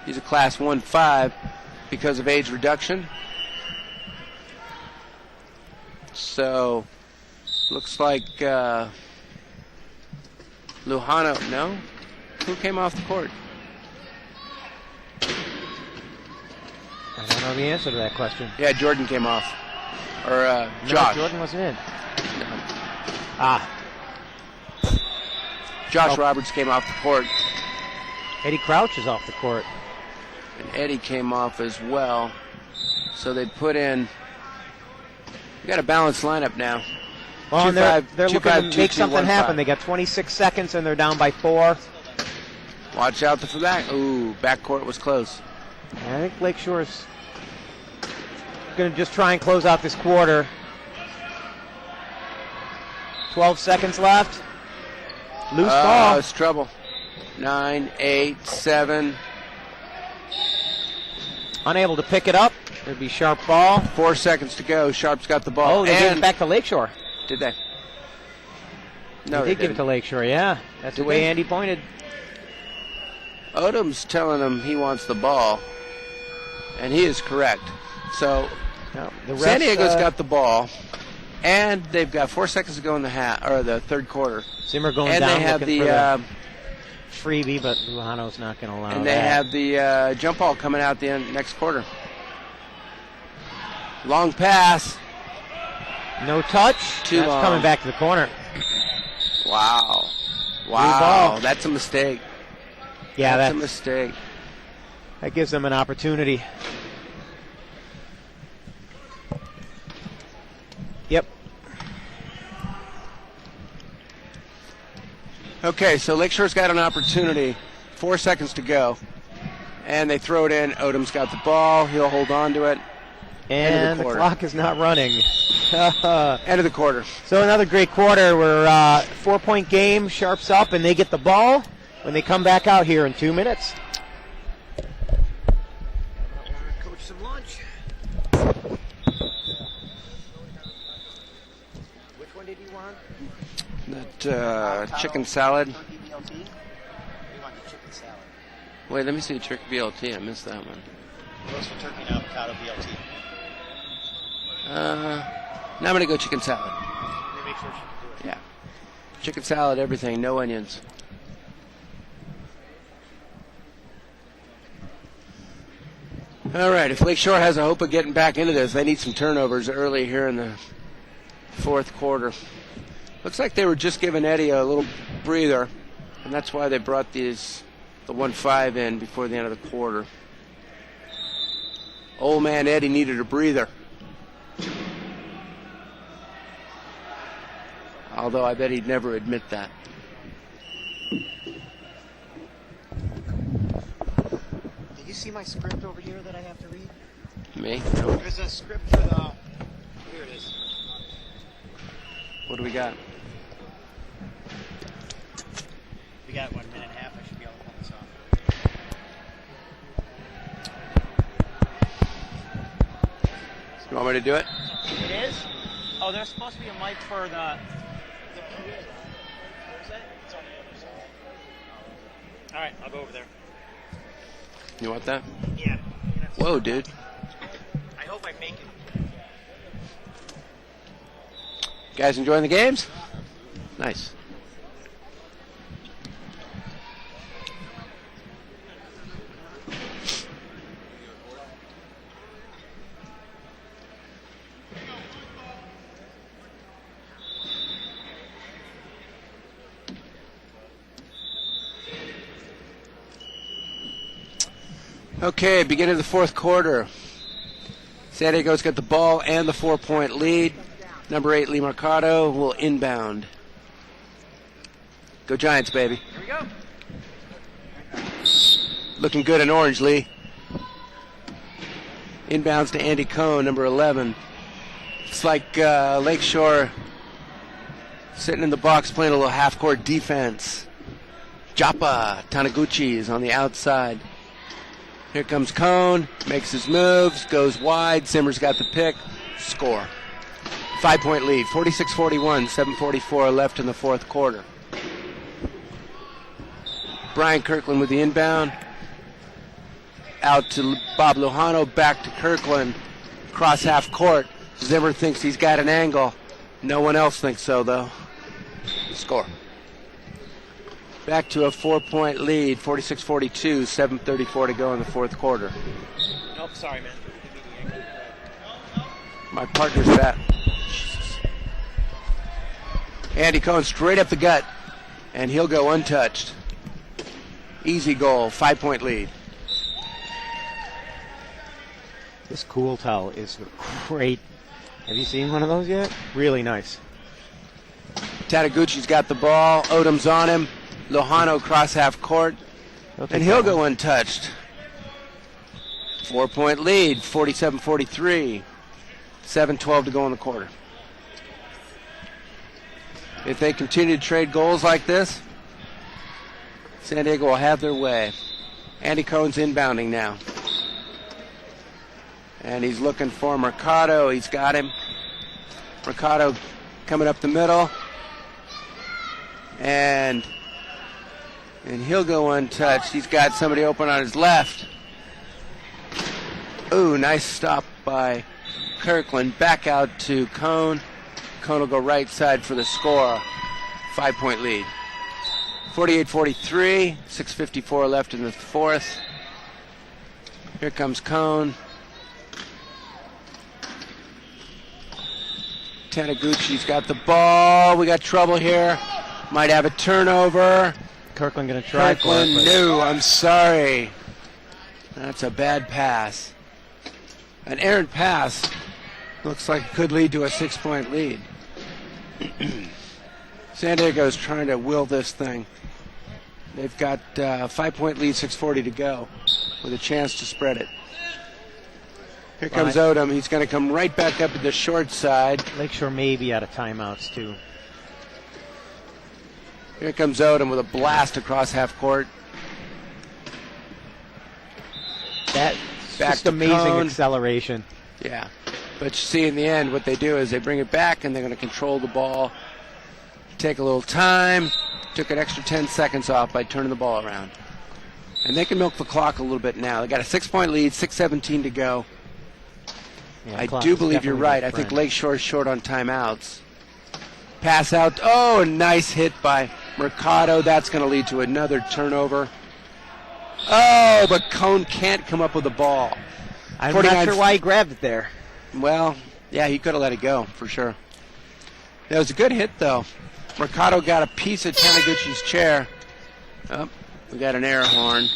[SPEAKER 2] He's a class 1-5 because of age reduction. So looks like Lujano, no? Who came off the court?
[SPEAKER 1] I don't know the answer to that question.
[SPEAKER 2] Yeah, Jordan came off. Or
[SPEAKER 1] No,
[SPEAKER 2] Josh.
[SPEAKER 1] Jordan wasn't in. Ah,
[SPEAKER 2] Josh
[SPEAKER 1] Oh.
[SPEAKER 2] Roberts came off the court.
[SPEAKER 1] Eddie Crouch is off the court.
[SPEAKER 2] And Eddie came off as well. So they put in. We got a balanced lineup now.
[SPEAKER 1] Well, and they're
[SPEAKER 2] 2-5,
[SPEAKER 1] looking to
[SPEAKER 2] 2-5,
[SPEAKER 1] make
[SPEAKER 2] 2-2,
[SPEAKER 1] something
[SPEAKER 2] 1-5.
[SPEAKER 1] happen. They got 26 seconds and they're down by 4.
[SPEAKER 2] Watch out for that. Ooh, backcourt was close.
[SPEAKER 1] I think Lakeshore's going to just try and close out this quarter. 12 seconds left. Loose ball.
[SPEAKER 2] It's trouble. 9, 8, 7.
[SPEAKER 1] Unable to pick it up. It'd be Sharp ball.
[SPEAKER 2] 4 seconds to go. Sharp's got the ball.
[SPEAKER 1] Oh, they gave
[SPEAKER 2] and
[SPEAKER 1] it back to Lakeshore.
[SPEAKER 2] did they?
[SPEAKER 1] They did give it to Lakeshore, yeah. That's the
[SPEAKER 2] Did
[SPEAKER 1] way
[SPEAKER 2] they?
[SPEAKER 1] Andy pointed.
[SPEAKER 2] Odom's telling him he wants the ball, and he is correct. So
[SPEAKER 1] No, the
[SPEAKER 2] San
[SPEAKER 1] refs,
[SPEAKER 2] Diego's got the ball, and they've got 4 seconds to go in the third quarter.
[SPEAKER 1] Zimmer going
[SPEAKER 2] And
[SPEAKER 1] down
[SPEAKER 2] they have
[SPEAKER 1] looking
[SPEAKER 2] the
[SPEAKER 1] for freebie, but Lujano's not going to allow
[SPEAKER 2] and
[SPEAKER 1] that.
[SPEAKER 2] they have the jump ball coming out the end next quarter. Long pass.
[SPEAKER 1] No touch.
[SPEAKER 2] Too
[SPEAKER 1] That's
[SPEAKER 2] long.
[SPEAKER 1] coming back to the corner.
[SPEAKER 2] Wow.
[SPEAKER 1] ball.
[SPEAKER 2] That's a mistake.
[SPEAKER 1] Yeah,
[SPEAKER 2] That's a
[SPEAKER 1] that
[SPEAKER 2] mistake.
[SPEAKER 1] gives them an opportunity. Yep.
[SPEAKER 2] Okay, so Lakeshore's got an opportunity. 4 seconds to go. And they throw it in. Odom's got the ball. He'll hold on to it. End of
[SPEAKER 1] And
[SPEAKER 2] the
[SPEAKER 1] the
[SPEAKER 2] quarter.
[SPEAKER 1] clock is not running.
[SPEAKER 2] End of the quarter.
[SPEAKER 1] So another great quarter. We're 4-point game. Sharp's up, and they get the ball when they come back out here in 2 minutes.
[SPEAKER 2] Coach some lunch.
[SPEAKER 1] Which one did you want?
[SPEAKER 2] That chicken salad.
[SPEAKER 1] Turkey BLT? You want the chicken salad.
[SPEAKER 2] Wait, let me see the trick BLT. I missed that one.
[SPEAKER 1] Roasted turkey and avocado BLT.
[SPEAKER 2] Now I'm going to go chicken salad.
[SPEAKER 1] Let me make sure she can do it.
[SPEAKER 2] Yeah. Chicken salad, everything, no onions. All right, if Lakeshore has a hope of getting back into this, they need some turnovers early here in the fourth quarter. Looks like they were just giving Eddie a little breather, and that's why they brought the 1-5 in before the end of the quarter. Old man Eddie needed a breather. Although I bet he'd never admit that.
[SPEAKER 1] Did you see my script over here that I have to read?
[SPEAKER 2] Me?
[SPEAKER 1] There's a script for the... Here it is.
[SPEAKER 2] What do we got?
[SPEAKER 1] We got 1 minute and a half. I should be able to pull this off.
[SPEAKER 2] You want me to do it?
[SPEAKER 1] It is? Oh, there's supposed to be a mic for the PA. Where is that? It's on the other side. All right, I'll go over there.
[SPEAKER 2] You want that?
[SPEAKER 1] Yeah.
[SPEAKER 2] Whoa, dude.
[SPEAKER 1] I hope I make it.
[SPEAKER 2] Guys enjoying the games? Nice. Okay, beginning of the fourth quarter. San Diego's got the ball and the 4-point lead. Number 8, Lee Mercado, will inbound. Go Giants, baby.
[SPEAKER 1] Here we go.
[SPEAKER 2] Looking good in orange, Lee. Inbounds to Andy Cohn, number 11. It's like Lakeshore sitting in the box playing a little half-court defense. Joppa Taniguchi is on the outside. Here comes Cohn, makes his moves, goes wide. Zimmer's got the pick. Score. 5-point lead, 46-41, 7:44 left in the fourth quarter. Brian Kirkland with the inbound. Out to Bob Lujano, back to Kirkland. Cross half court. Zimmer thinks he's got an angle. No one else thinks so, though. Score. Back to a 4-point lead, 46-42, 7:34 to go in the fourth quarter.
[SPEAKER 1] Nope, sorry, man.
[SPEAKER 2] My partner's bat. Andy Cohen straight up the gut, and he'll go untouched. Easy goal, 5-point lead.
[SPEAKER 1] This cool towel is great. Have you seen one of those yet? Really nice.
[SPEAKER 2] Taneguchi's got the ball. Odom's on him. Lohano cross half court, and he'll go untouched. 4-point lead, 47-43. 7:12 to go in the quarter. If they continue to trade goals like this, San Diego will have their way. Andy Cohen's inbounding now. And he's looking for Mercado. He's got him. Mercado coming up the middle. And he'll go untouched. He's got somebody open on his left. Ooh, nice stop by Kirkland. Back out to Cohn. Cohn will go right side for the score. 5-point lead. 48-43. 6:54 left in the fourth. Here comes Cohn. Taneguchi's got the ball. We got trouble here. Might have a turnover.
[SPEAKER 1] Kirkland going to try.
[SPEAKER 2] Kirkland, no, I'm sorry. That's a bad pass. An errant pass looks like it could lead to a 6-point lead. San Diego's trying to will this thing. They've got a 5-point lead, 6:40 to go, with a chance to spread it. Here comes Odom. He's going to come right back up to the short side.
[SPEAKER 1] Lakeshore may be out of timeouts, too.
[SPEAKER 2] Here comes Odom with a blast across half court.
[SPEAKER 1] That's
[SPEAKER 2] Back
[SPEAKER 1] just
[SPEAKER 2] to
[SPEAKER 1] amazing
[SPEAKER 2] Cohn.
[SPEAKER 1] acceleration.
[SPEAKER 2] Yeah. But you see in the end what they do is they bring it back and they're going to control the ball. Take a little time. Took an extra 10 seconds off by turning the ball around. And they can milk the clock a little bit now. They got a 6-point lead, 6:17 to go.
[SPEAKER 1] Yeah,
[SPEAKER 2] I
[SPEAKER 1] clock
[SPEAKER 2] do
[SPEAKER 1] is
[SPEAKER 2] believe you're
[SPEAKER 1] definitely
[SPEAKER 2] right.
[SPEAKER 1] their
[SPEAKER 2] I think
[SPEAKER 1] friend.
[SPEAKER 2] Lakeshore's short on timeouts. Pass out. Oh, a nice hit by Mercado. That's going to lead to another turnover. Oh, but Cohn can't come up with the ball.
[SPEAKER 1] I'm
[SPEAKER 2] 49
[SPEAKER 1] not sure why he grabbed it there.
[SPEAKER 2] Well, yeah, he could have let it go, for sure. That was a good hit, though. Mercado got a piece of Taneguchi's chair. Oh, we got an air horn.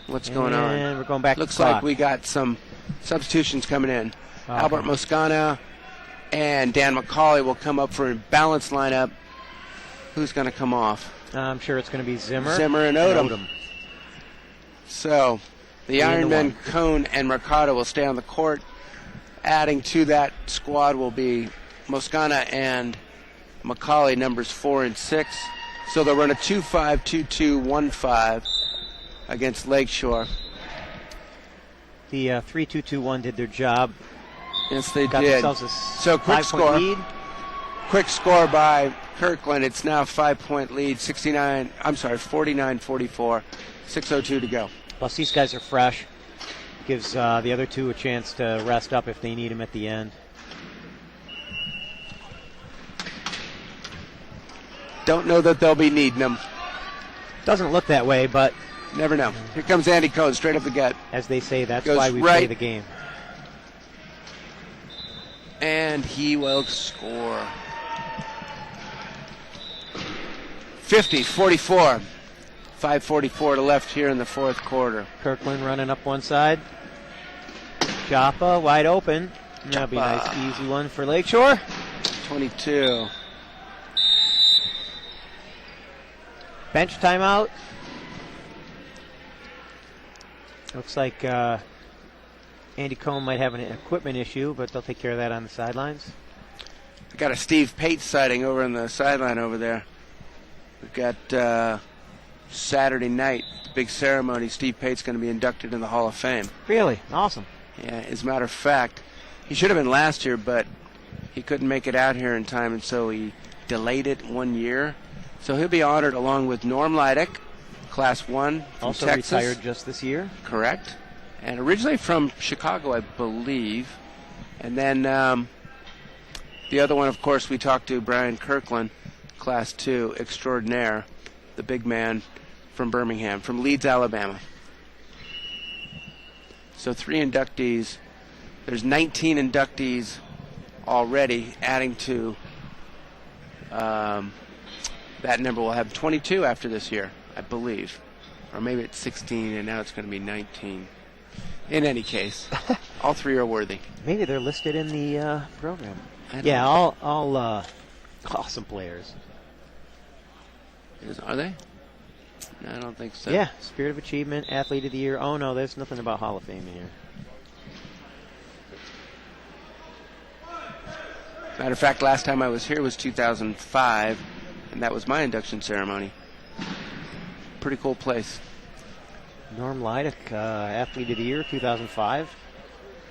[SPEAKER 2] What's going on?
[SPEAKER 1] And we're going back
[SPEAKER 2] Looks
[SPEAKER 1] to the
[SPEAKER 2] like
[SPEAKER 1] clock.
[SPEAKER 2] we got some substitutions coming in.
[SPEAKER 1] Oh.
[SPEAKER 2] Albert Moscana and Dan McCauley will come up for a balanced lineup. Who's going to come off?
[SPEAKER 1] I'm sure it's going to be Zimmer.
[SPEAKER 2] Zimmer and Odom. So the Ironmen, Cohn and Mercado will stay on the court. Adding to that squad will be Moscana and McCauley, numbers 4 and 6. So they'll run a 2-5, 2-2, 1-5 against Lakeshore.
[SPEAKER 1] The 3-2-2-1 did their job.
[SPEAKER 2] Yes, they
[SPEAKER 1] Got
[SPEAKER 2] did.
[SPEAKER 1] themselves a
[SPEAKER 2] So quick
[SPEAKER 1] 5-point
[SPEAKER 2] score.
[SPEAKER 1] lead.
[SPEAKER 2] Quick score by Kirkland. It's now a 5-point lead, 49-44, 6:02 to go.
[SPEAKER 1] Plus, these guys are fresh. Gives the other two a chance to rest up if they need them at the end.
[SPEAKER 2] Don't know that they'll be needing them.
[SPEAKER 1] Doesn't look that way, but
[SPEAKER 2] Never know. Here comes Andy Cohn, straight up the gut.
[SPEAKER 1] as they say, that's
[SPEAKER 2] Goes
[SPEAKER 1] why we play
[SPEAKER 2] right.
[SPEAKER 1] the game.
[SPEAKER 2] And he will score. 50-44. 5:44 to left here in the fourth quarter.
[SPEAKER 1] Kirkland running up one side. Joppa wide open. That'll be a nice
[SPEAKER 2] Joppa.
[SPEAKER 1] easy one for Lakeshore.
[SPEAKER 2] 22.
[SPEAKER 1] Bench timeout. Looks like Andy Cohn might have an equipment issue, but they'll take care of that on the sidelines.
[SPEAKER 2] We got a Steve Pate sighting over on the sideline over there. We've got Saturday night, big ceremony. Steve Pate's going to be inducted in the Hall of Fame.
[SPEAKER 1] Really? Awesome.
[SPEAKER 2] Yeah, as a matter of fact, he should have been last year, but he couldn't make it out here in time, and so he delayed it 1 year. So he'll be honored along with Norm Leidick, Class 1 from
[SPEAKER 1] Also
[SPEAKER 2] Texas.
[SPEAKER 1] retired just this year.
[SPEAKER 2] Correct. And originally from Chicago, I believe. And then the other one, of course, we talked to Brian Kirkland, Class 2 extraordinaire, the big man from Birmingham, from Leeds, Alabama. So 3 inductees. There's 19 inductees already, adding to that number. We'll have 22 after this year, I believe. Or maybe it's 16, and now it's going to be 19. In any case, all three are worthy.
[SPEAKER 1] Maybe they're listed in the program.
[SPEAKER 2] I don't
[SPEAKER 1] Yeah,
[SPEAKER 2] know.
[SPEAKER 1] all awesome players.
[SPEAKER 2] Are they? No, I don't think so.
[SPEAKER 1] Yeah, Spirit of Achievement, Athlete of the Year. Oh, no, there's nothing about Hall of Fame in here.
[SPEAKER 2] Matter of fact, last time I was here was 2005, and that was my induction ceremony. Pretty cool place.
[SPEAKER 1] Norm Leidick, Athlete of the Year, 2005.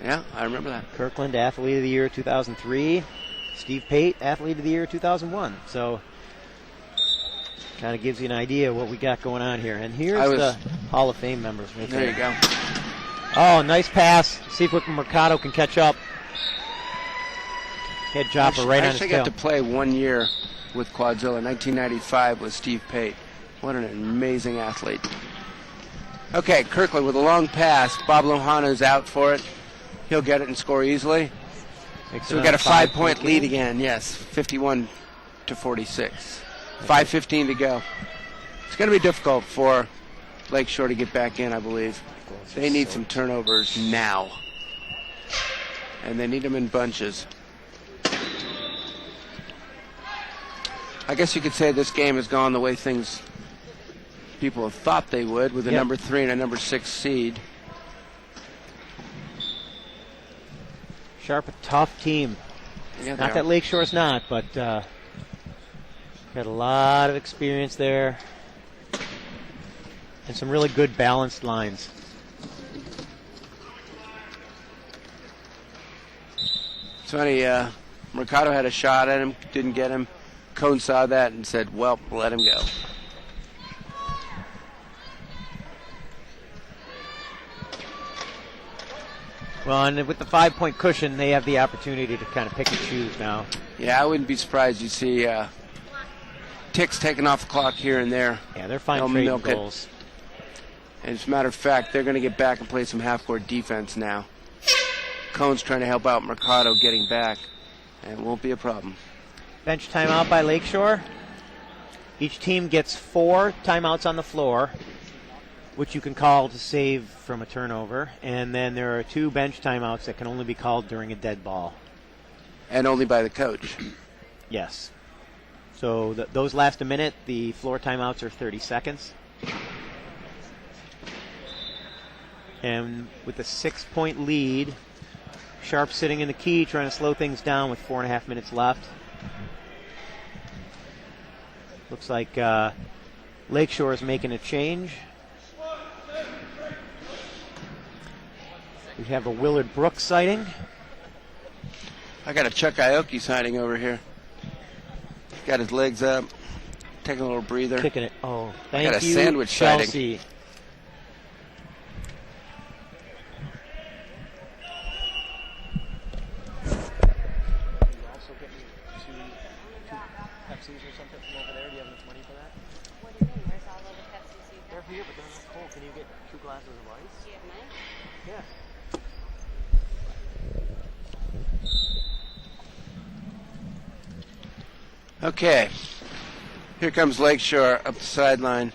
[SPEAKER 2] Yeah, I remember that.
[SPEAKER 1] Kirkland, Athlete of the Year, 2003. Steve Pate, Athlete of the Year, 2001. So, kind of gives you an idea of what we got going on here. And here's the Hall of Fame members right there.
[SPEAKER 2] There you go.
[SPEAKER 1] Oh, nice pass. See if Mercado can catch up. Head dropper right on his
[SPEAKER 2] I actually
[SPEAKER 1] tail.
[SPEAKER 2] got to play 1 year with Quadzilla. 1995 with Steve Pate. What an amazing athlete. Okay, Kirkland with a long pass. Bob Lohano's out for it. He'll get it and score easily. So we've got a 5-point lead again. Yes, 51 to 46. 5:15 to go. It's going to be difficult for Lakeshore to get back in, I believe. They need some turnovers now. And they need them in bunches. I guess you could say this game has gone the way people have thought they would, with a number 3 and a number 6 seed.
[SPEAKER 1] Sharp, a tough team.
[SPEAKER 2] Yeah,
[SPEAKER 1] Not that Lakeshore's not, but got a lot of experience there. And some really good balanced lines.
[SPEAKER 2] It's funny, Mercado had a shot at him, didn't get him. Cone saw that and said, well, let him go.
[SPEAKER 1] Well, and with the 5-point cushion, they have the opportunity to kind of pick and choose now.
[SPEAKER 2] Yeah, I wouldn't be surprised you see ticks taken off the clock here and there.
[SPEAKER 1] Yeah, they're fine
[SPEAKER 2] They'll
[SPEAKER 1] trading
[SPEAKER 2] milk it.
[SPEAKER 1] goals.
[SPEAKER 2] And as a matter of fact, they're going to get back and play some half-court defense now. Cone's trying to help out Mercado getting back, and it won't be a problem.
[SPEAKER 1] Bench timeout by Lakeshore. Each team gets 4 timeouts on the floor, which you can call to save from a turnover. And then there are 2 bench timeouts that can only be called during a dead ball.
[SPEAKER 2] And only by the coach.
[SPEAKER 1] Yes. So those last a minute. The floor timeouts are 30 seconds. And with a 6-point lead, Sharp sitting in the key trying to slow things down with 4.5 minutes left. Looks like Lakeshore is making a change. We have a Willard Brooks sighting.
[SPEAKER 2] I got a Chuck Aoki sighting over here. Got his legs up, taking a little breather.
[SPEAKER 1] Kicking it. Oh, thank
[SPEAKER 2] got a
[SPEAKER 1] you,
[SPEAKER 2] sandwich
[SPEAKER 1] Chelsea.
[SPEAKER 2] sighting.
[SPEAKER 1] Here, but they're not cold. Can you get 2 glasses of ice?
[SPEAKER 4] Do you have mine?
[SPEAKER 1] Yeah.
[SPEAKER 2] Okay. Here comes Lakeshore up the sideline.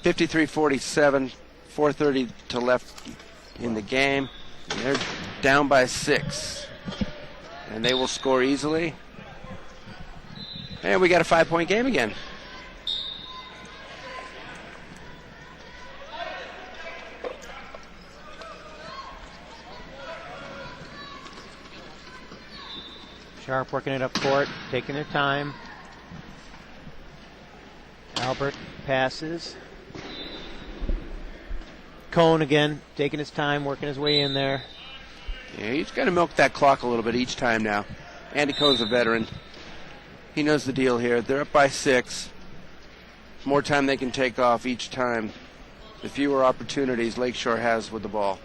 [SPEAKER 2] 53-47, 4:30 to left in the game. And they're down by 6. And they will score easily. And we got a 5-point game again.
[SPEAKER 1] Sharp working it up court, taking their time. Albert passes. Cone again, taking his time, working his way in there.
[SPEAKER 2] Yeah, he's got to milk that clock a little bit each time now. Andy Cone's a veteran. He knows the deal here. They're up by 6. More time they can take off each time. The fewer opportunities Lakeshore has with the ball.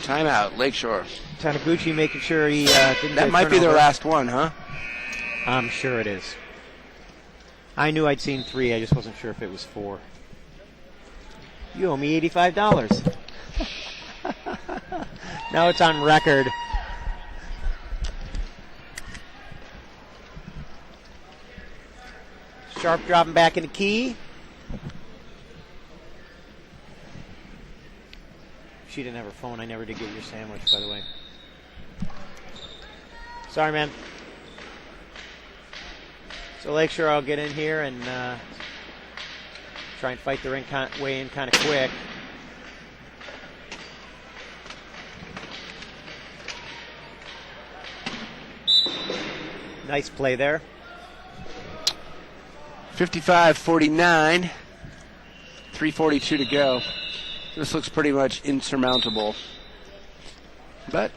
[SPEAKER 2] Timeout, Lakeshore.
[SPEAKER 1] Taniguchi making sure he didn't
[SPEAKER 2] That
[SPEAKER 1] get a
[SPEAKER 2] might be their
[SPEAKER 1] turnover.
[SPEAKER 2] last one, huh?
[SPEAKER 1] I'm sure it is. I knew I'd seen 3, I just wasn't sure if it was 4. You owe me $85. Now it's on record. Sharp dropping back in the key. She didn't have her phone. I never did get your sandwich, by the way. Sorry, man. So Lakeshore, I'll get in here and try and fight the way in kind of quick. Nice play there.
[SPEAKER 2] 55-49. 3:42 to go. This looks pretty much insurmountable. But,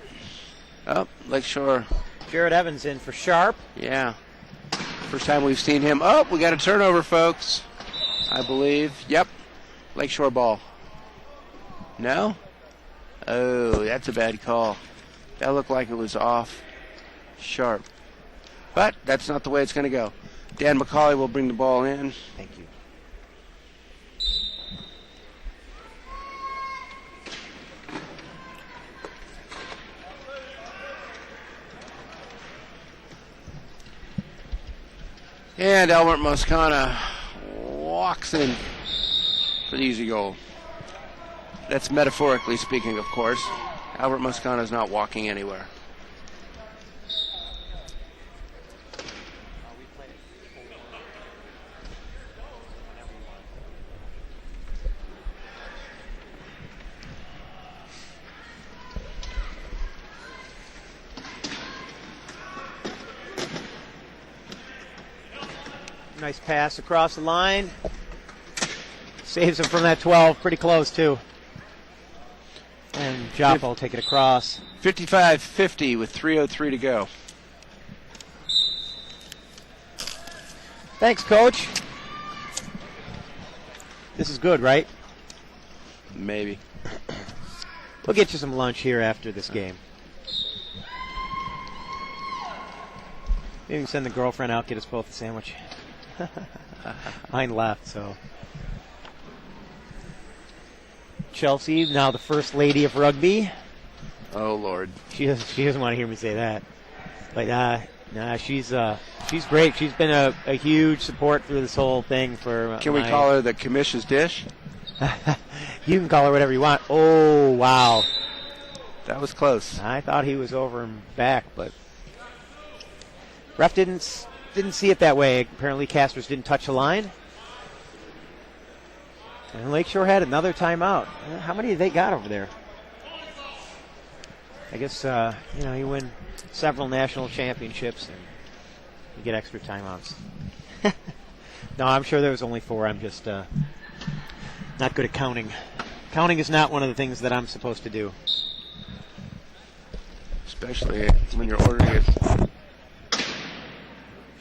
[SPEAKER 2] Lakeshore.
[SPEAKER 1] Jared Evans in for Sharp.
[SPEAKER 2] Yeah. First time we've seen him. Oh, we got a turnover, folks. I believe. Yep. Lakeshore ball. No? Oh, that's a bad call. That looked like it was off Sharp. But that's not the way it's going to go. Dan McCauley will bring the ball in.
[SPEAKER 1] Thank you.
[SPEAKER 2] And Albert Moscana walks in for the easy goal. That's metaphorically speaking, of course. Albert Moscana is not walking anywhere.
[SPEAKER 1] Nice pass across the line. Saves him from that 12. Pretty close, too. And Joppa will take it across.
[SPEAKER 2] 55-50 with 3:03 to go.
[SPEAKER 1] Thanks, Coach. This is good, right?
[SPEAKER 2] Maybe.
[SPEAKER 1] We'll get you some lunch here after this game. Maybe we can send the girlfriend out, get us both a sandwich. Mine left, so. Chelsea, now the first lady of rugby.
[SPEAKER 2] Oh, Lord.
[SPEAKER 1] She doesn't want to hear me say that. But she's great. She's been a huge support through this whole thing for.
[SPEAKER 2] Can we call her the Commission's dish?
[SPEAKER 1] You can call her whatever you want. Oh, wow.
[SPEAKER 2] That was close.
[SPEAKER 1] I thought he was over and back, but ref didn't see it that way. Apparently Casters didn't touch the line. And Lakeshore had another timeout. How many have they got over there? I guess, you win several national championships and you get extra timeouts. No, I'm sure there was only 4. I'm just not good at counting. Counting is not one of the things that I'm supposed to do.
[SPEAKER 2] Especially when you're ordering it.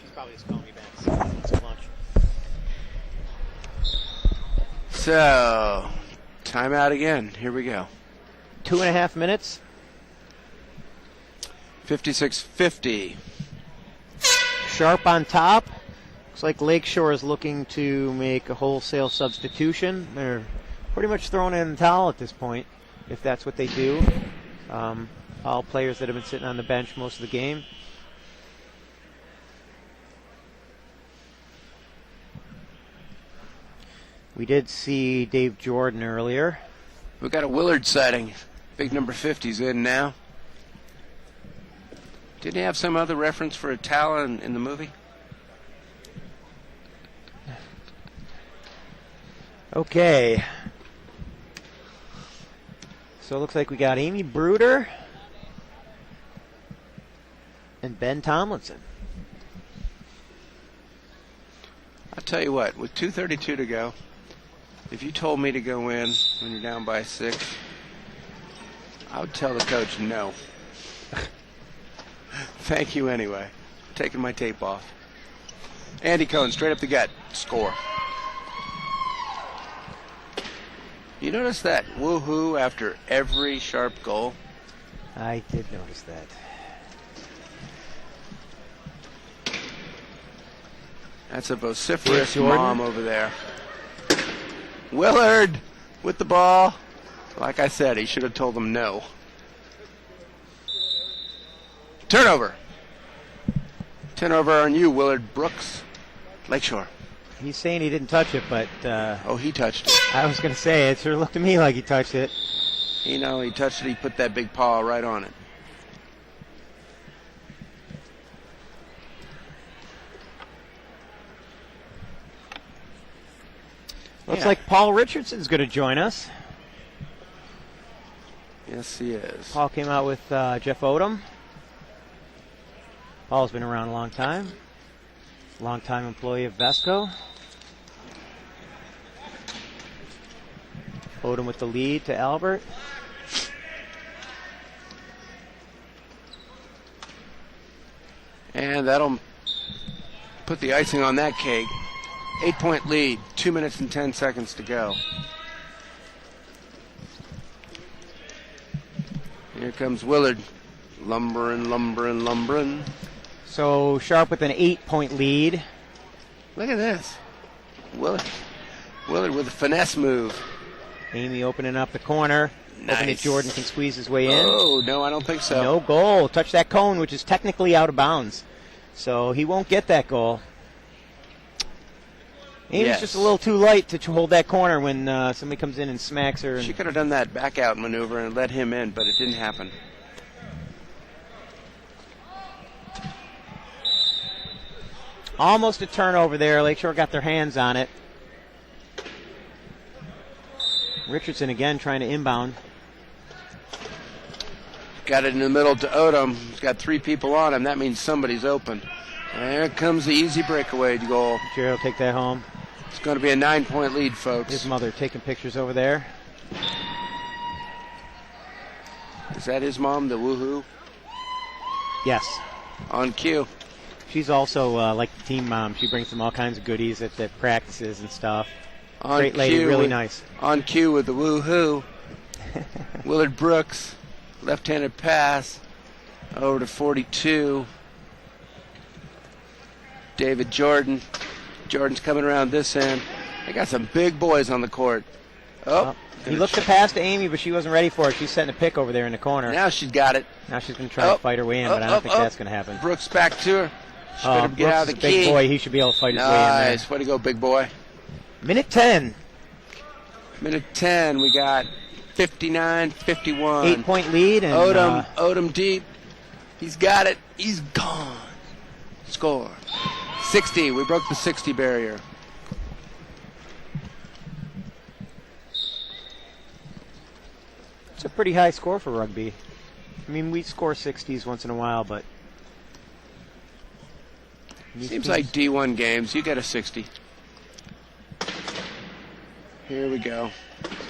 [SPEAKER 1] She's probably just calling me back. It's lunch.
[SPEAKER 2] So, timeout again. Here we go.
[SPEAKER 1] 2.5 minutes.
[SPEAKER 2] 56-50.
[SPEAKER 1] Sharp on top. Looks like Lakeshore is looking to make a wholesale substitution. They're pretty much throwing in the towel at this point, if that's what they do. All players that have been sitting on the bench most of the game. We did see Dave Jordan earlier.
[SPEAKER 2] We've got a Willard sighting. Big number 50's in now. Didn't he have some other reference for a towel in the movie?
[SPEAKER 1] Okay. So it looks like we got Amy Bruder and Ben Tomlinson.
[SPEAKER 2] I'll tell you what, with 2:32 to go, if you told me to go in when you're down by 6, I would tell the coach no. Thank you anyway. Taking my tape off. Andy Cohen, straight up the gut. Score. You notice that woohoo after every Sharp goal?
[SPEAKER 1] I did notice that.
[SPEAKER 2] That's a vociferous
[SPEAKER 1] Jordan.
[SPEAKER 2] mom over there. Willard with the ball. Like I said, he should have told them no. Turnover. Turnover on you, Willard Brooks. Lakeshore.
[SPEAKER 1] He's saying he didn't touch it, but
[SPEAKER 2] Oh, he touched it.
[SPEAKER 1] I was going to say, it sort of looked to me like he touched it.
[SPEAKER 2] You know, he touched it. He put that big paw right on it.
[SPEAKER 1] Looks
[SPEAKER 2] Yeah.
[SPEAKER 1] like Paul Richardson's going to join us.
[SPEAKER 2] Yes, he is.
[SPEAKER 1] Paul came out with Jeff Odom. Paul's been around a long time. Long-time employee of Vesco. Odom with the lead to Albert.
[SPEAKER 2] And that'll put the icing on that cake. 8-point lead, 2 minutes and 10 seconds to go. Here comes Willard. Lumbering.
[SPEAKER 1] So Sharp with an 8-point lead.
[SPEAKER 2] Look at this. Willard with a finesse move.
[SPEAKER 1] Amy opening up the corner. Hoping that
[SPEAKER 2] Nice.
[SPEAKER 1] Jordan can squeeze his way in.
[SPEAKER 2] Oh, no, I don't think so.
[SPEAKER 1] No goal. Touch that cone, which is technically out of bounds. So he won't get that goal. Amy's
[SPEAKER 2] Yes.
[SPEAKER 1] just a little too light to hold that corner when somebody comes in and smacks her.
[SPEAKER 2] She
[SPEAKER 1] And
[SPEAKER 2] could have done that back out maneuver and let him in, but it didn't happen.
[SPEAKER 1] almost a turnover there. Lakeshore got their hands on it. Richardson again trying to inbound.
[SPEAKER 2] Got it in the middle to Odom. He's got 3 people on him. That means somebody's open. There comes the easy breakaway goal.
[SPEAKER 1] Jerry will take that home.
[SPEAKER 2] It's going to be a 9-point lead, folks.
[SPEAKER 1] His mother taking pictures over there.
[SPEAKER 2] Is that his mom, the woohoo?
[SPEAKER 1] Yes.
[SPEAKER 2] On cue.
[SPEAKER 1] She's also like the team mom. She brings them all kinds of goodies at the practices and stuff.
[SPEAKER 2] On
[SPEAKER 1] Great lady,
[SPEAKER 2] cue
[SPEAKER 1] really
[SPEAKER 2] with-
[SPEAKER 1] nice.
[SPEAKER 2] On cue with the woohoo. Willard Brooks, left-handed pass over to 42. David Jordan. Jordan's coming around this end. They got some big boys on the court. Oh,
[SPEAKER 1] He looked to pass to Amy, but she wasn't ready for it. She's setting a pick over there in the corner.
[SPEAKER 2] now she's got it.
[SPEAKER 1] Now she's going to try to fight her way in, but I don't think that's going to happen.
[SPEAKER 2] Brooks back to her. She better get
[SPEAKER 1] Brooks
[SPEAKER 2] out
[SPEAKER 1] is
[SPEAKER 2] of
[SPEAKER 1] a
[SPEAKER 2] the
[SPEAKER 1] big
[SPEAKER 2] key.
[SPEAKER 1] boy. He should be able to fight his way in there.
[SPEAKER 2] Nice. Way to go, big boy.
[SPEAKER 1] Minute 10.
[SPEAKER 2] Minute 10. We got 59-51.
[SPEAKER 1] 8-point lead. And,
[SPEAKER 2] Odom deep. He's got it. He's gone. Score. 60. We broke the 60 barrier.
[SPEAKER 1] It's a pretty high score for rugby. I mean, we score 60s once in a while, but these
[SPEAKER 2] Seems
[SPEAKER 1] teams-
[SPEAKER 2] like D1 games. You get a 60. Here we go.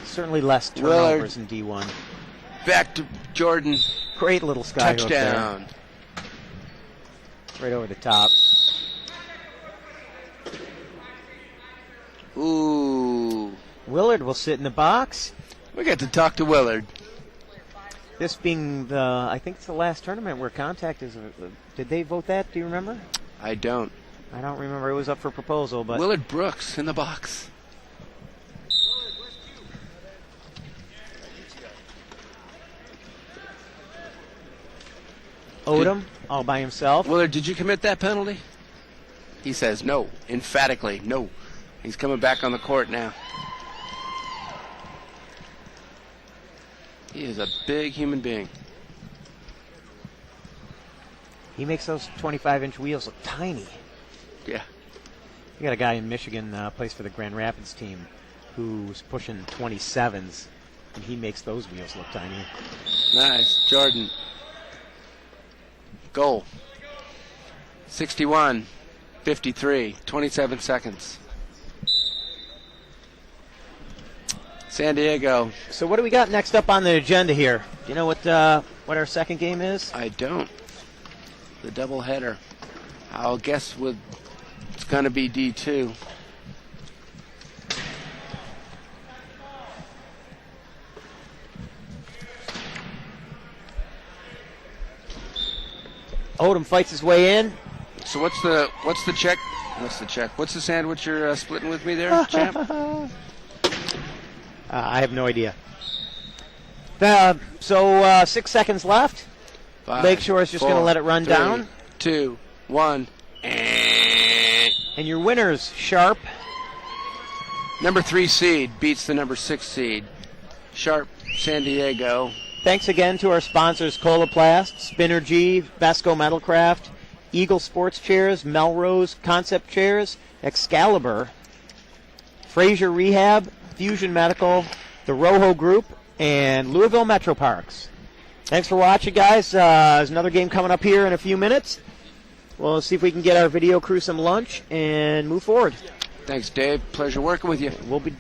[SPEAKER 1] certainly less
[SPEAKER 2] Willard.
[SPEAKER 1] turnovers in D1.
[SPEAKER 2] Back to Jordan.
[SPEAKER 1] Great little sky hook there.
[SPEAKER 2] Touchdown.
[SPEAKER 1] Right over the top.
[SPEAKER 2] Ooh.
[SPEAKER 1] Willard will sit in the box.
[SPEAKER 2] We get to talk to Willard.
[SPEAKER 1] This being the, I think it's the last tournament where contact is. Did they vote that? Do you remember?
[SPEAKER 2] I don't.
[SPEAKER 1] I don't remember. It was up for proposal, but
[SPEAKER 2] Willard Brooks in the box.
[SPEAKER 1] Odom all by himself.
[SPEAKER 2] Willard, did you commit that penalty? He says no, emphatically no. He's coming back on the court now. He is a big human being.
[SPEAKER 1] He makes those 25-inch wheels look tiny.
[SPEAKER 2] Yeah.
[SPEAKER 1] You got a guy in Michigan, plays for the Grand Rapids team, who's pushing 27s, and he makes those wheels look tiny.
[SPEAKER 2] Nice. Jordan. Goal. 61-53. 27 seconds. San Diego.
[SPEAKER 1] So what do we got next up on the agenda here? Do you know what our second game is?
[SPEAKER 2] I don't. The doubleheader. I'll guess it's going to be D2.
[SPEAKER 1] Odom fights his way in.
[SPEAKER 2] So what's the check? What's the check? What's the sandwich you're splitting with me there, champ?
[SPEAKER 1] I have no idea. So 6 seconds left.
[SPEAKER 2] 5,
[SPEAKER 1] Lakeshore is just
[SPEAKER 2] 4,
[SPEAKER 1] going to let it run
[SPEAKER 2] 3,
[SPEAKER 1] down.
[SPEAKER 2] 2, 1.
[SPEAKER 1] And your winners, Sharp.
[SPEAKER 2] Number 3 seed beats the number 6 seed. Sharp, San Diego.
[SPEAKER 1] Thanks again to our sponsors, Coloplast, Spinergy, Vesco Metalcraft, Eagle Sports Chairs, Melrose Concept Chairs, Excalibur, Fraser Rehab, Fusion Medical, the Rojo Group, and Louisville Metro Parks. Thanks for watching, guys. There's another game coming up here in a few minutes. We'll see if we can get our video crew some lunch and move forward.
[SPEAKER 2] Thanks, Dave. Pleasure working with you.
[SPEAKER 1] We'll be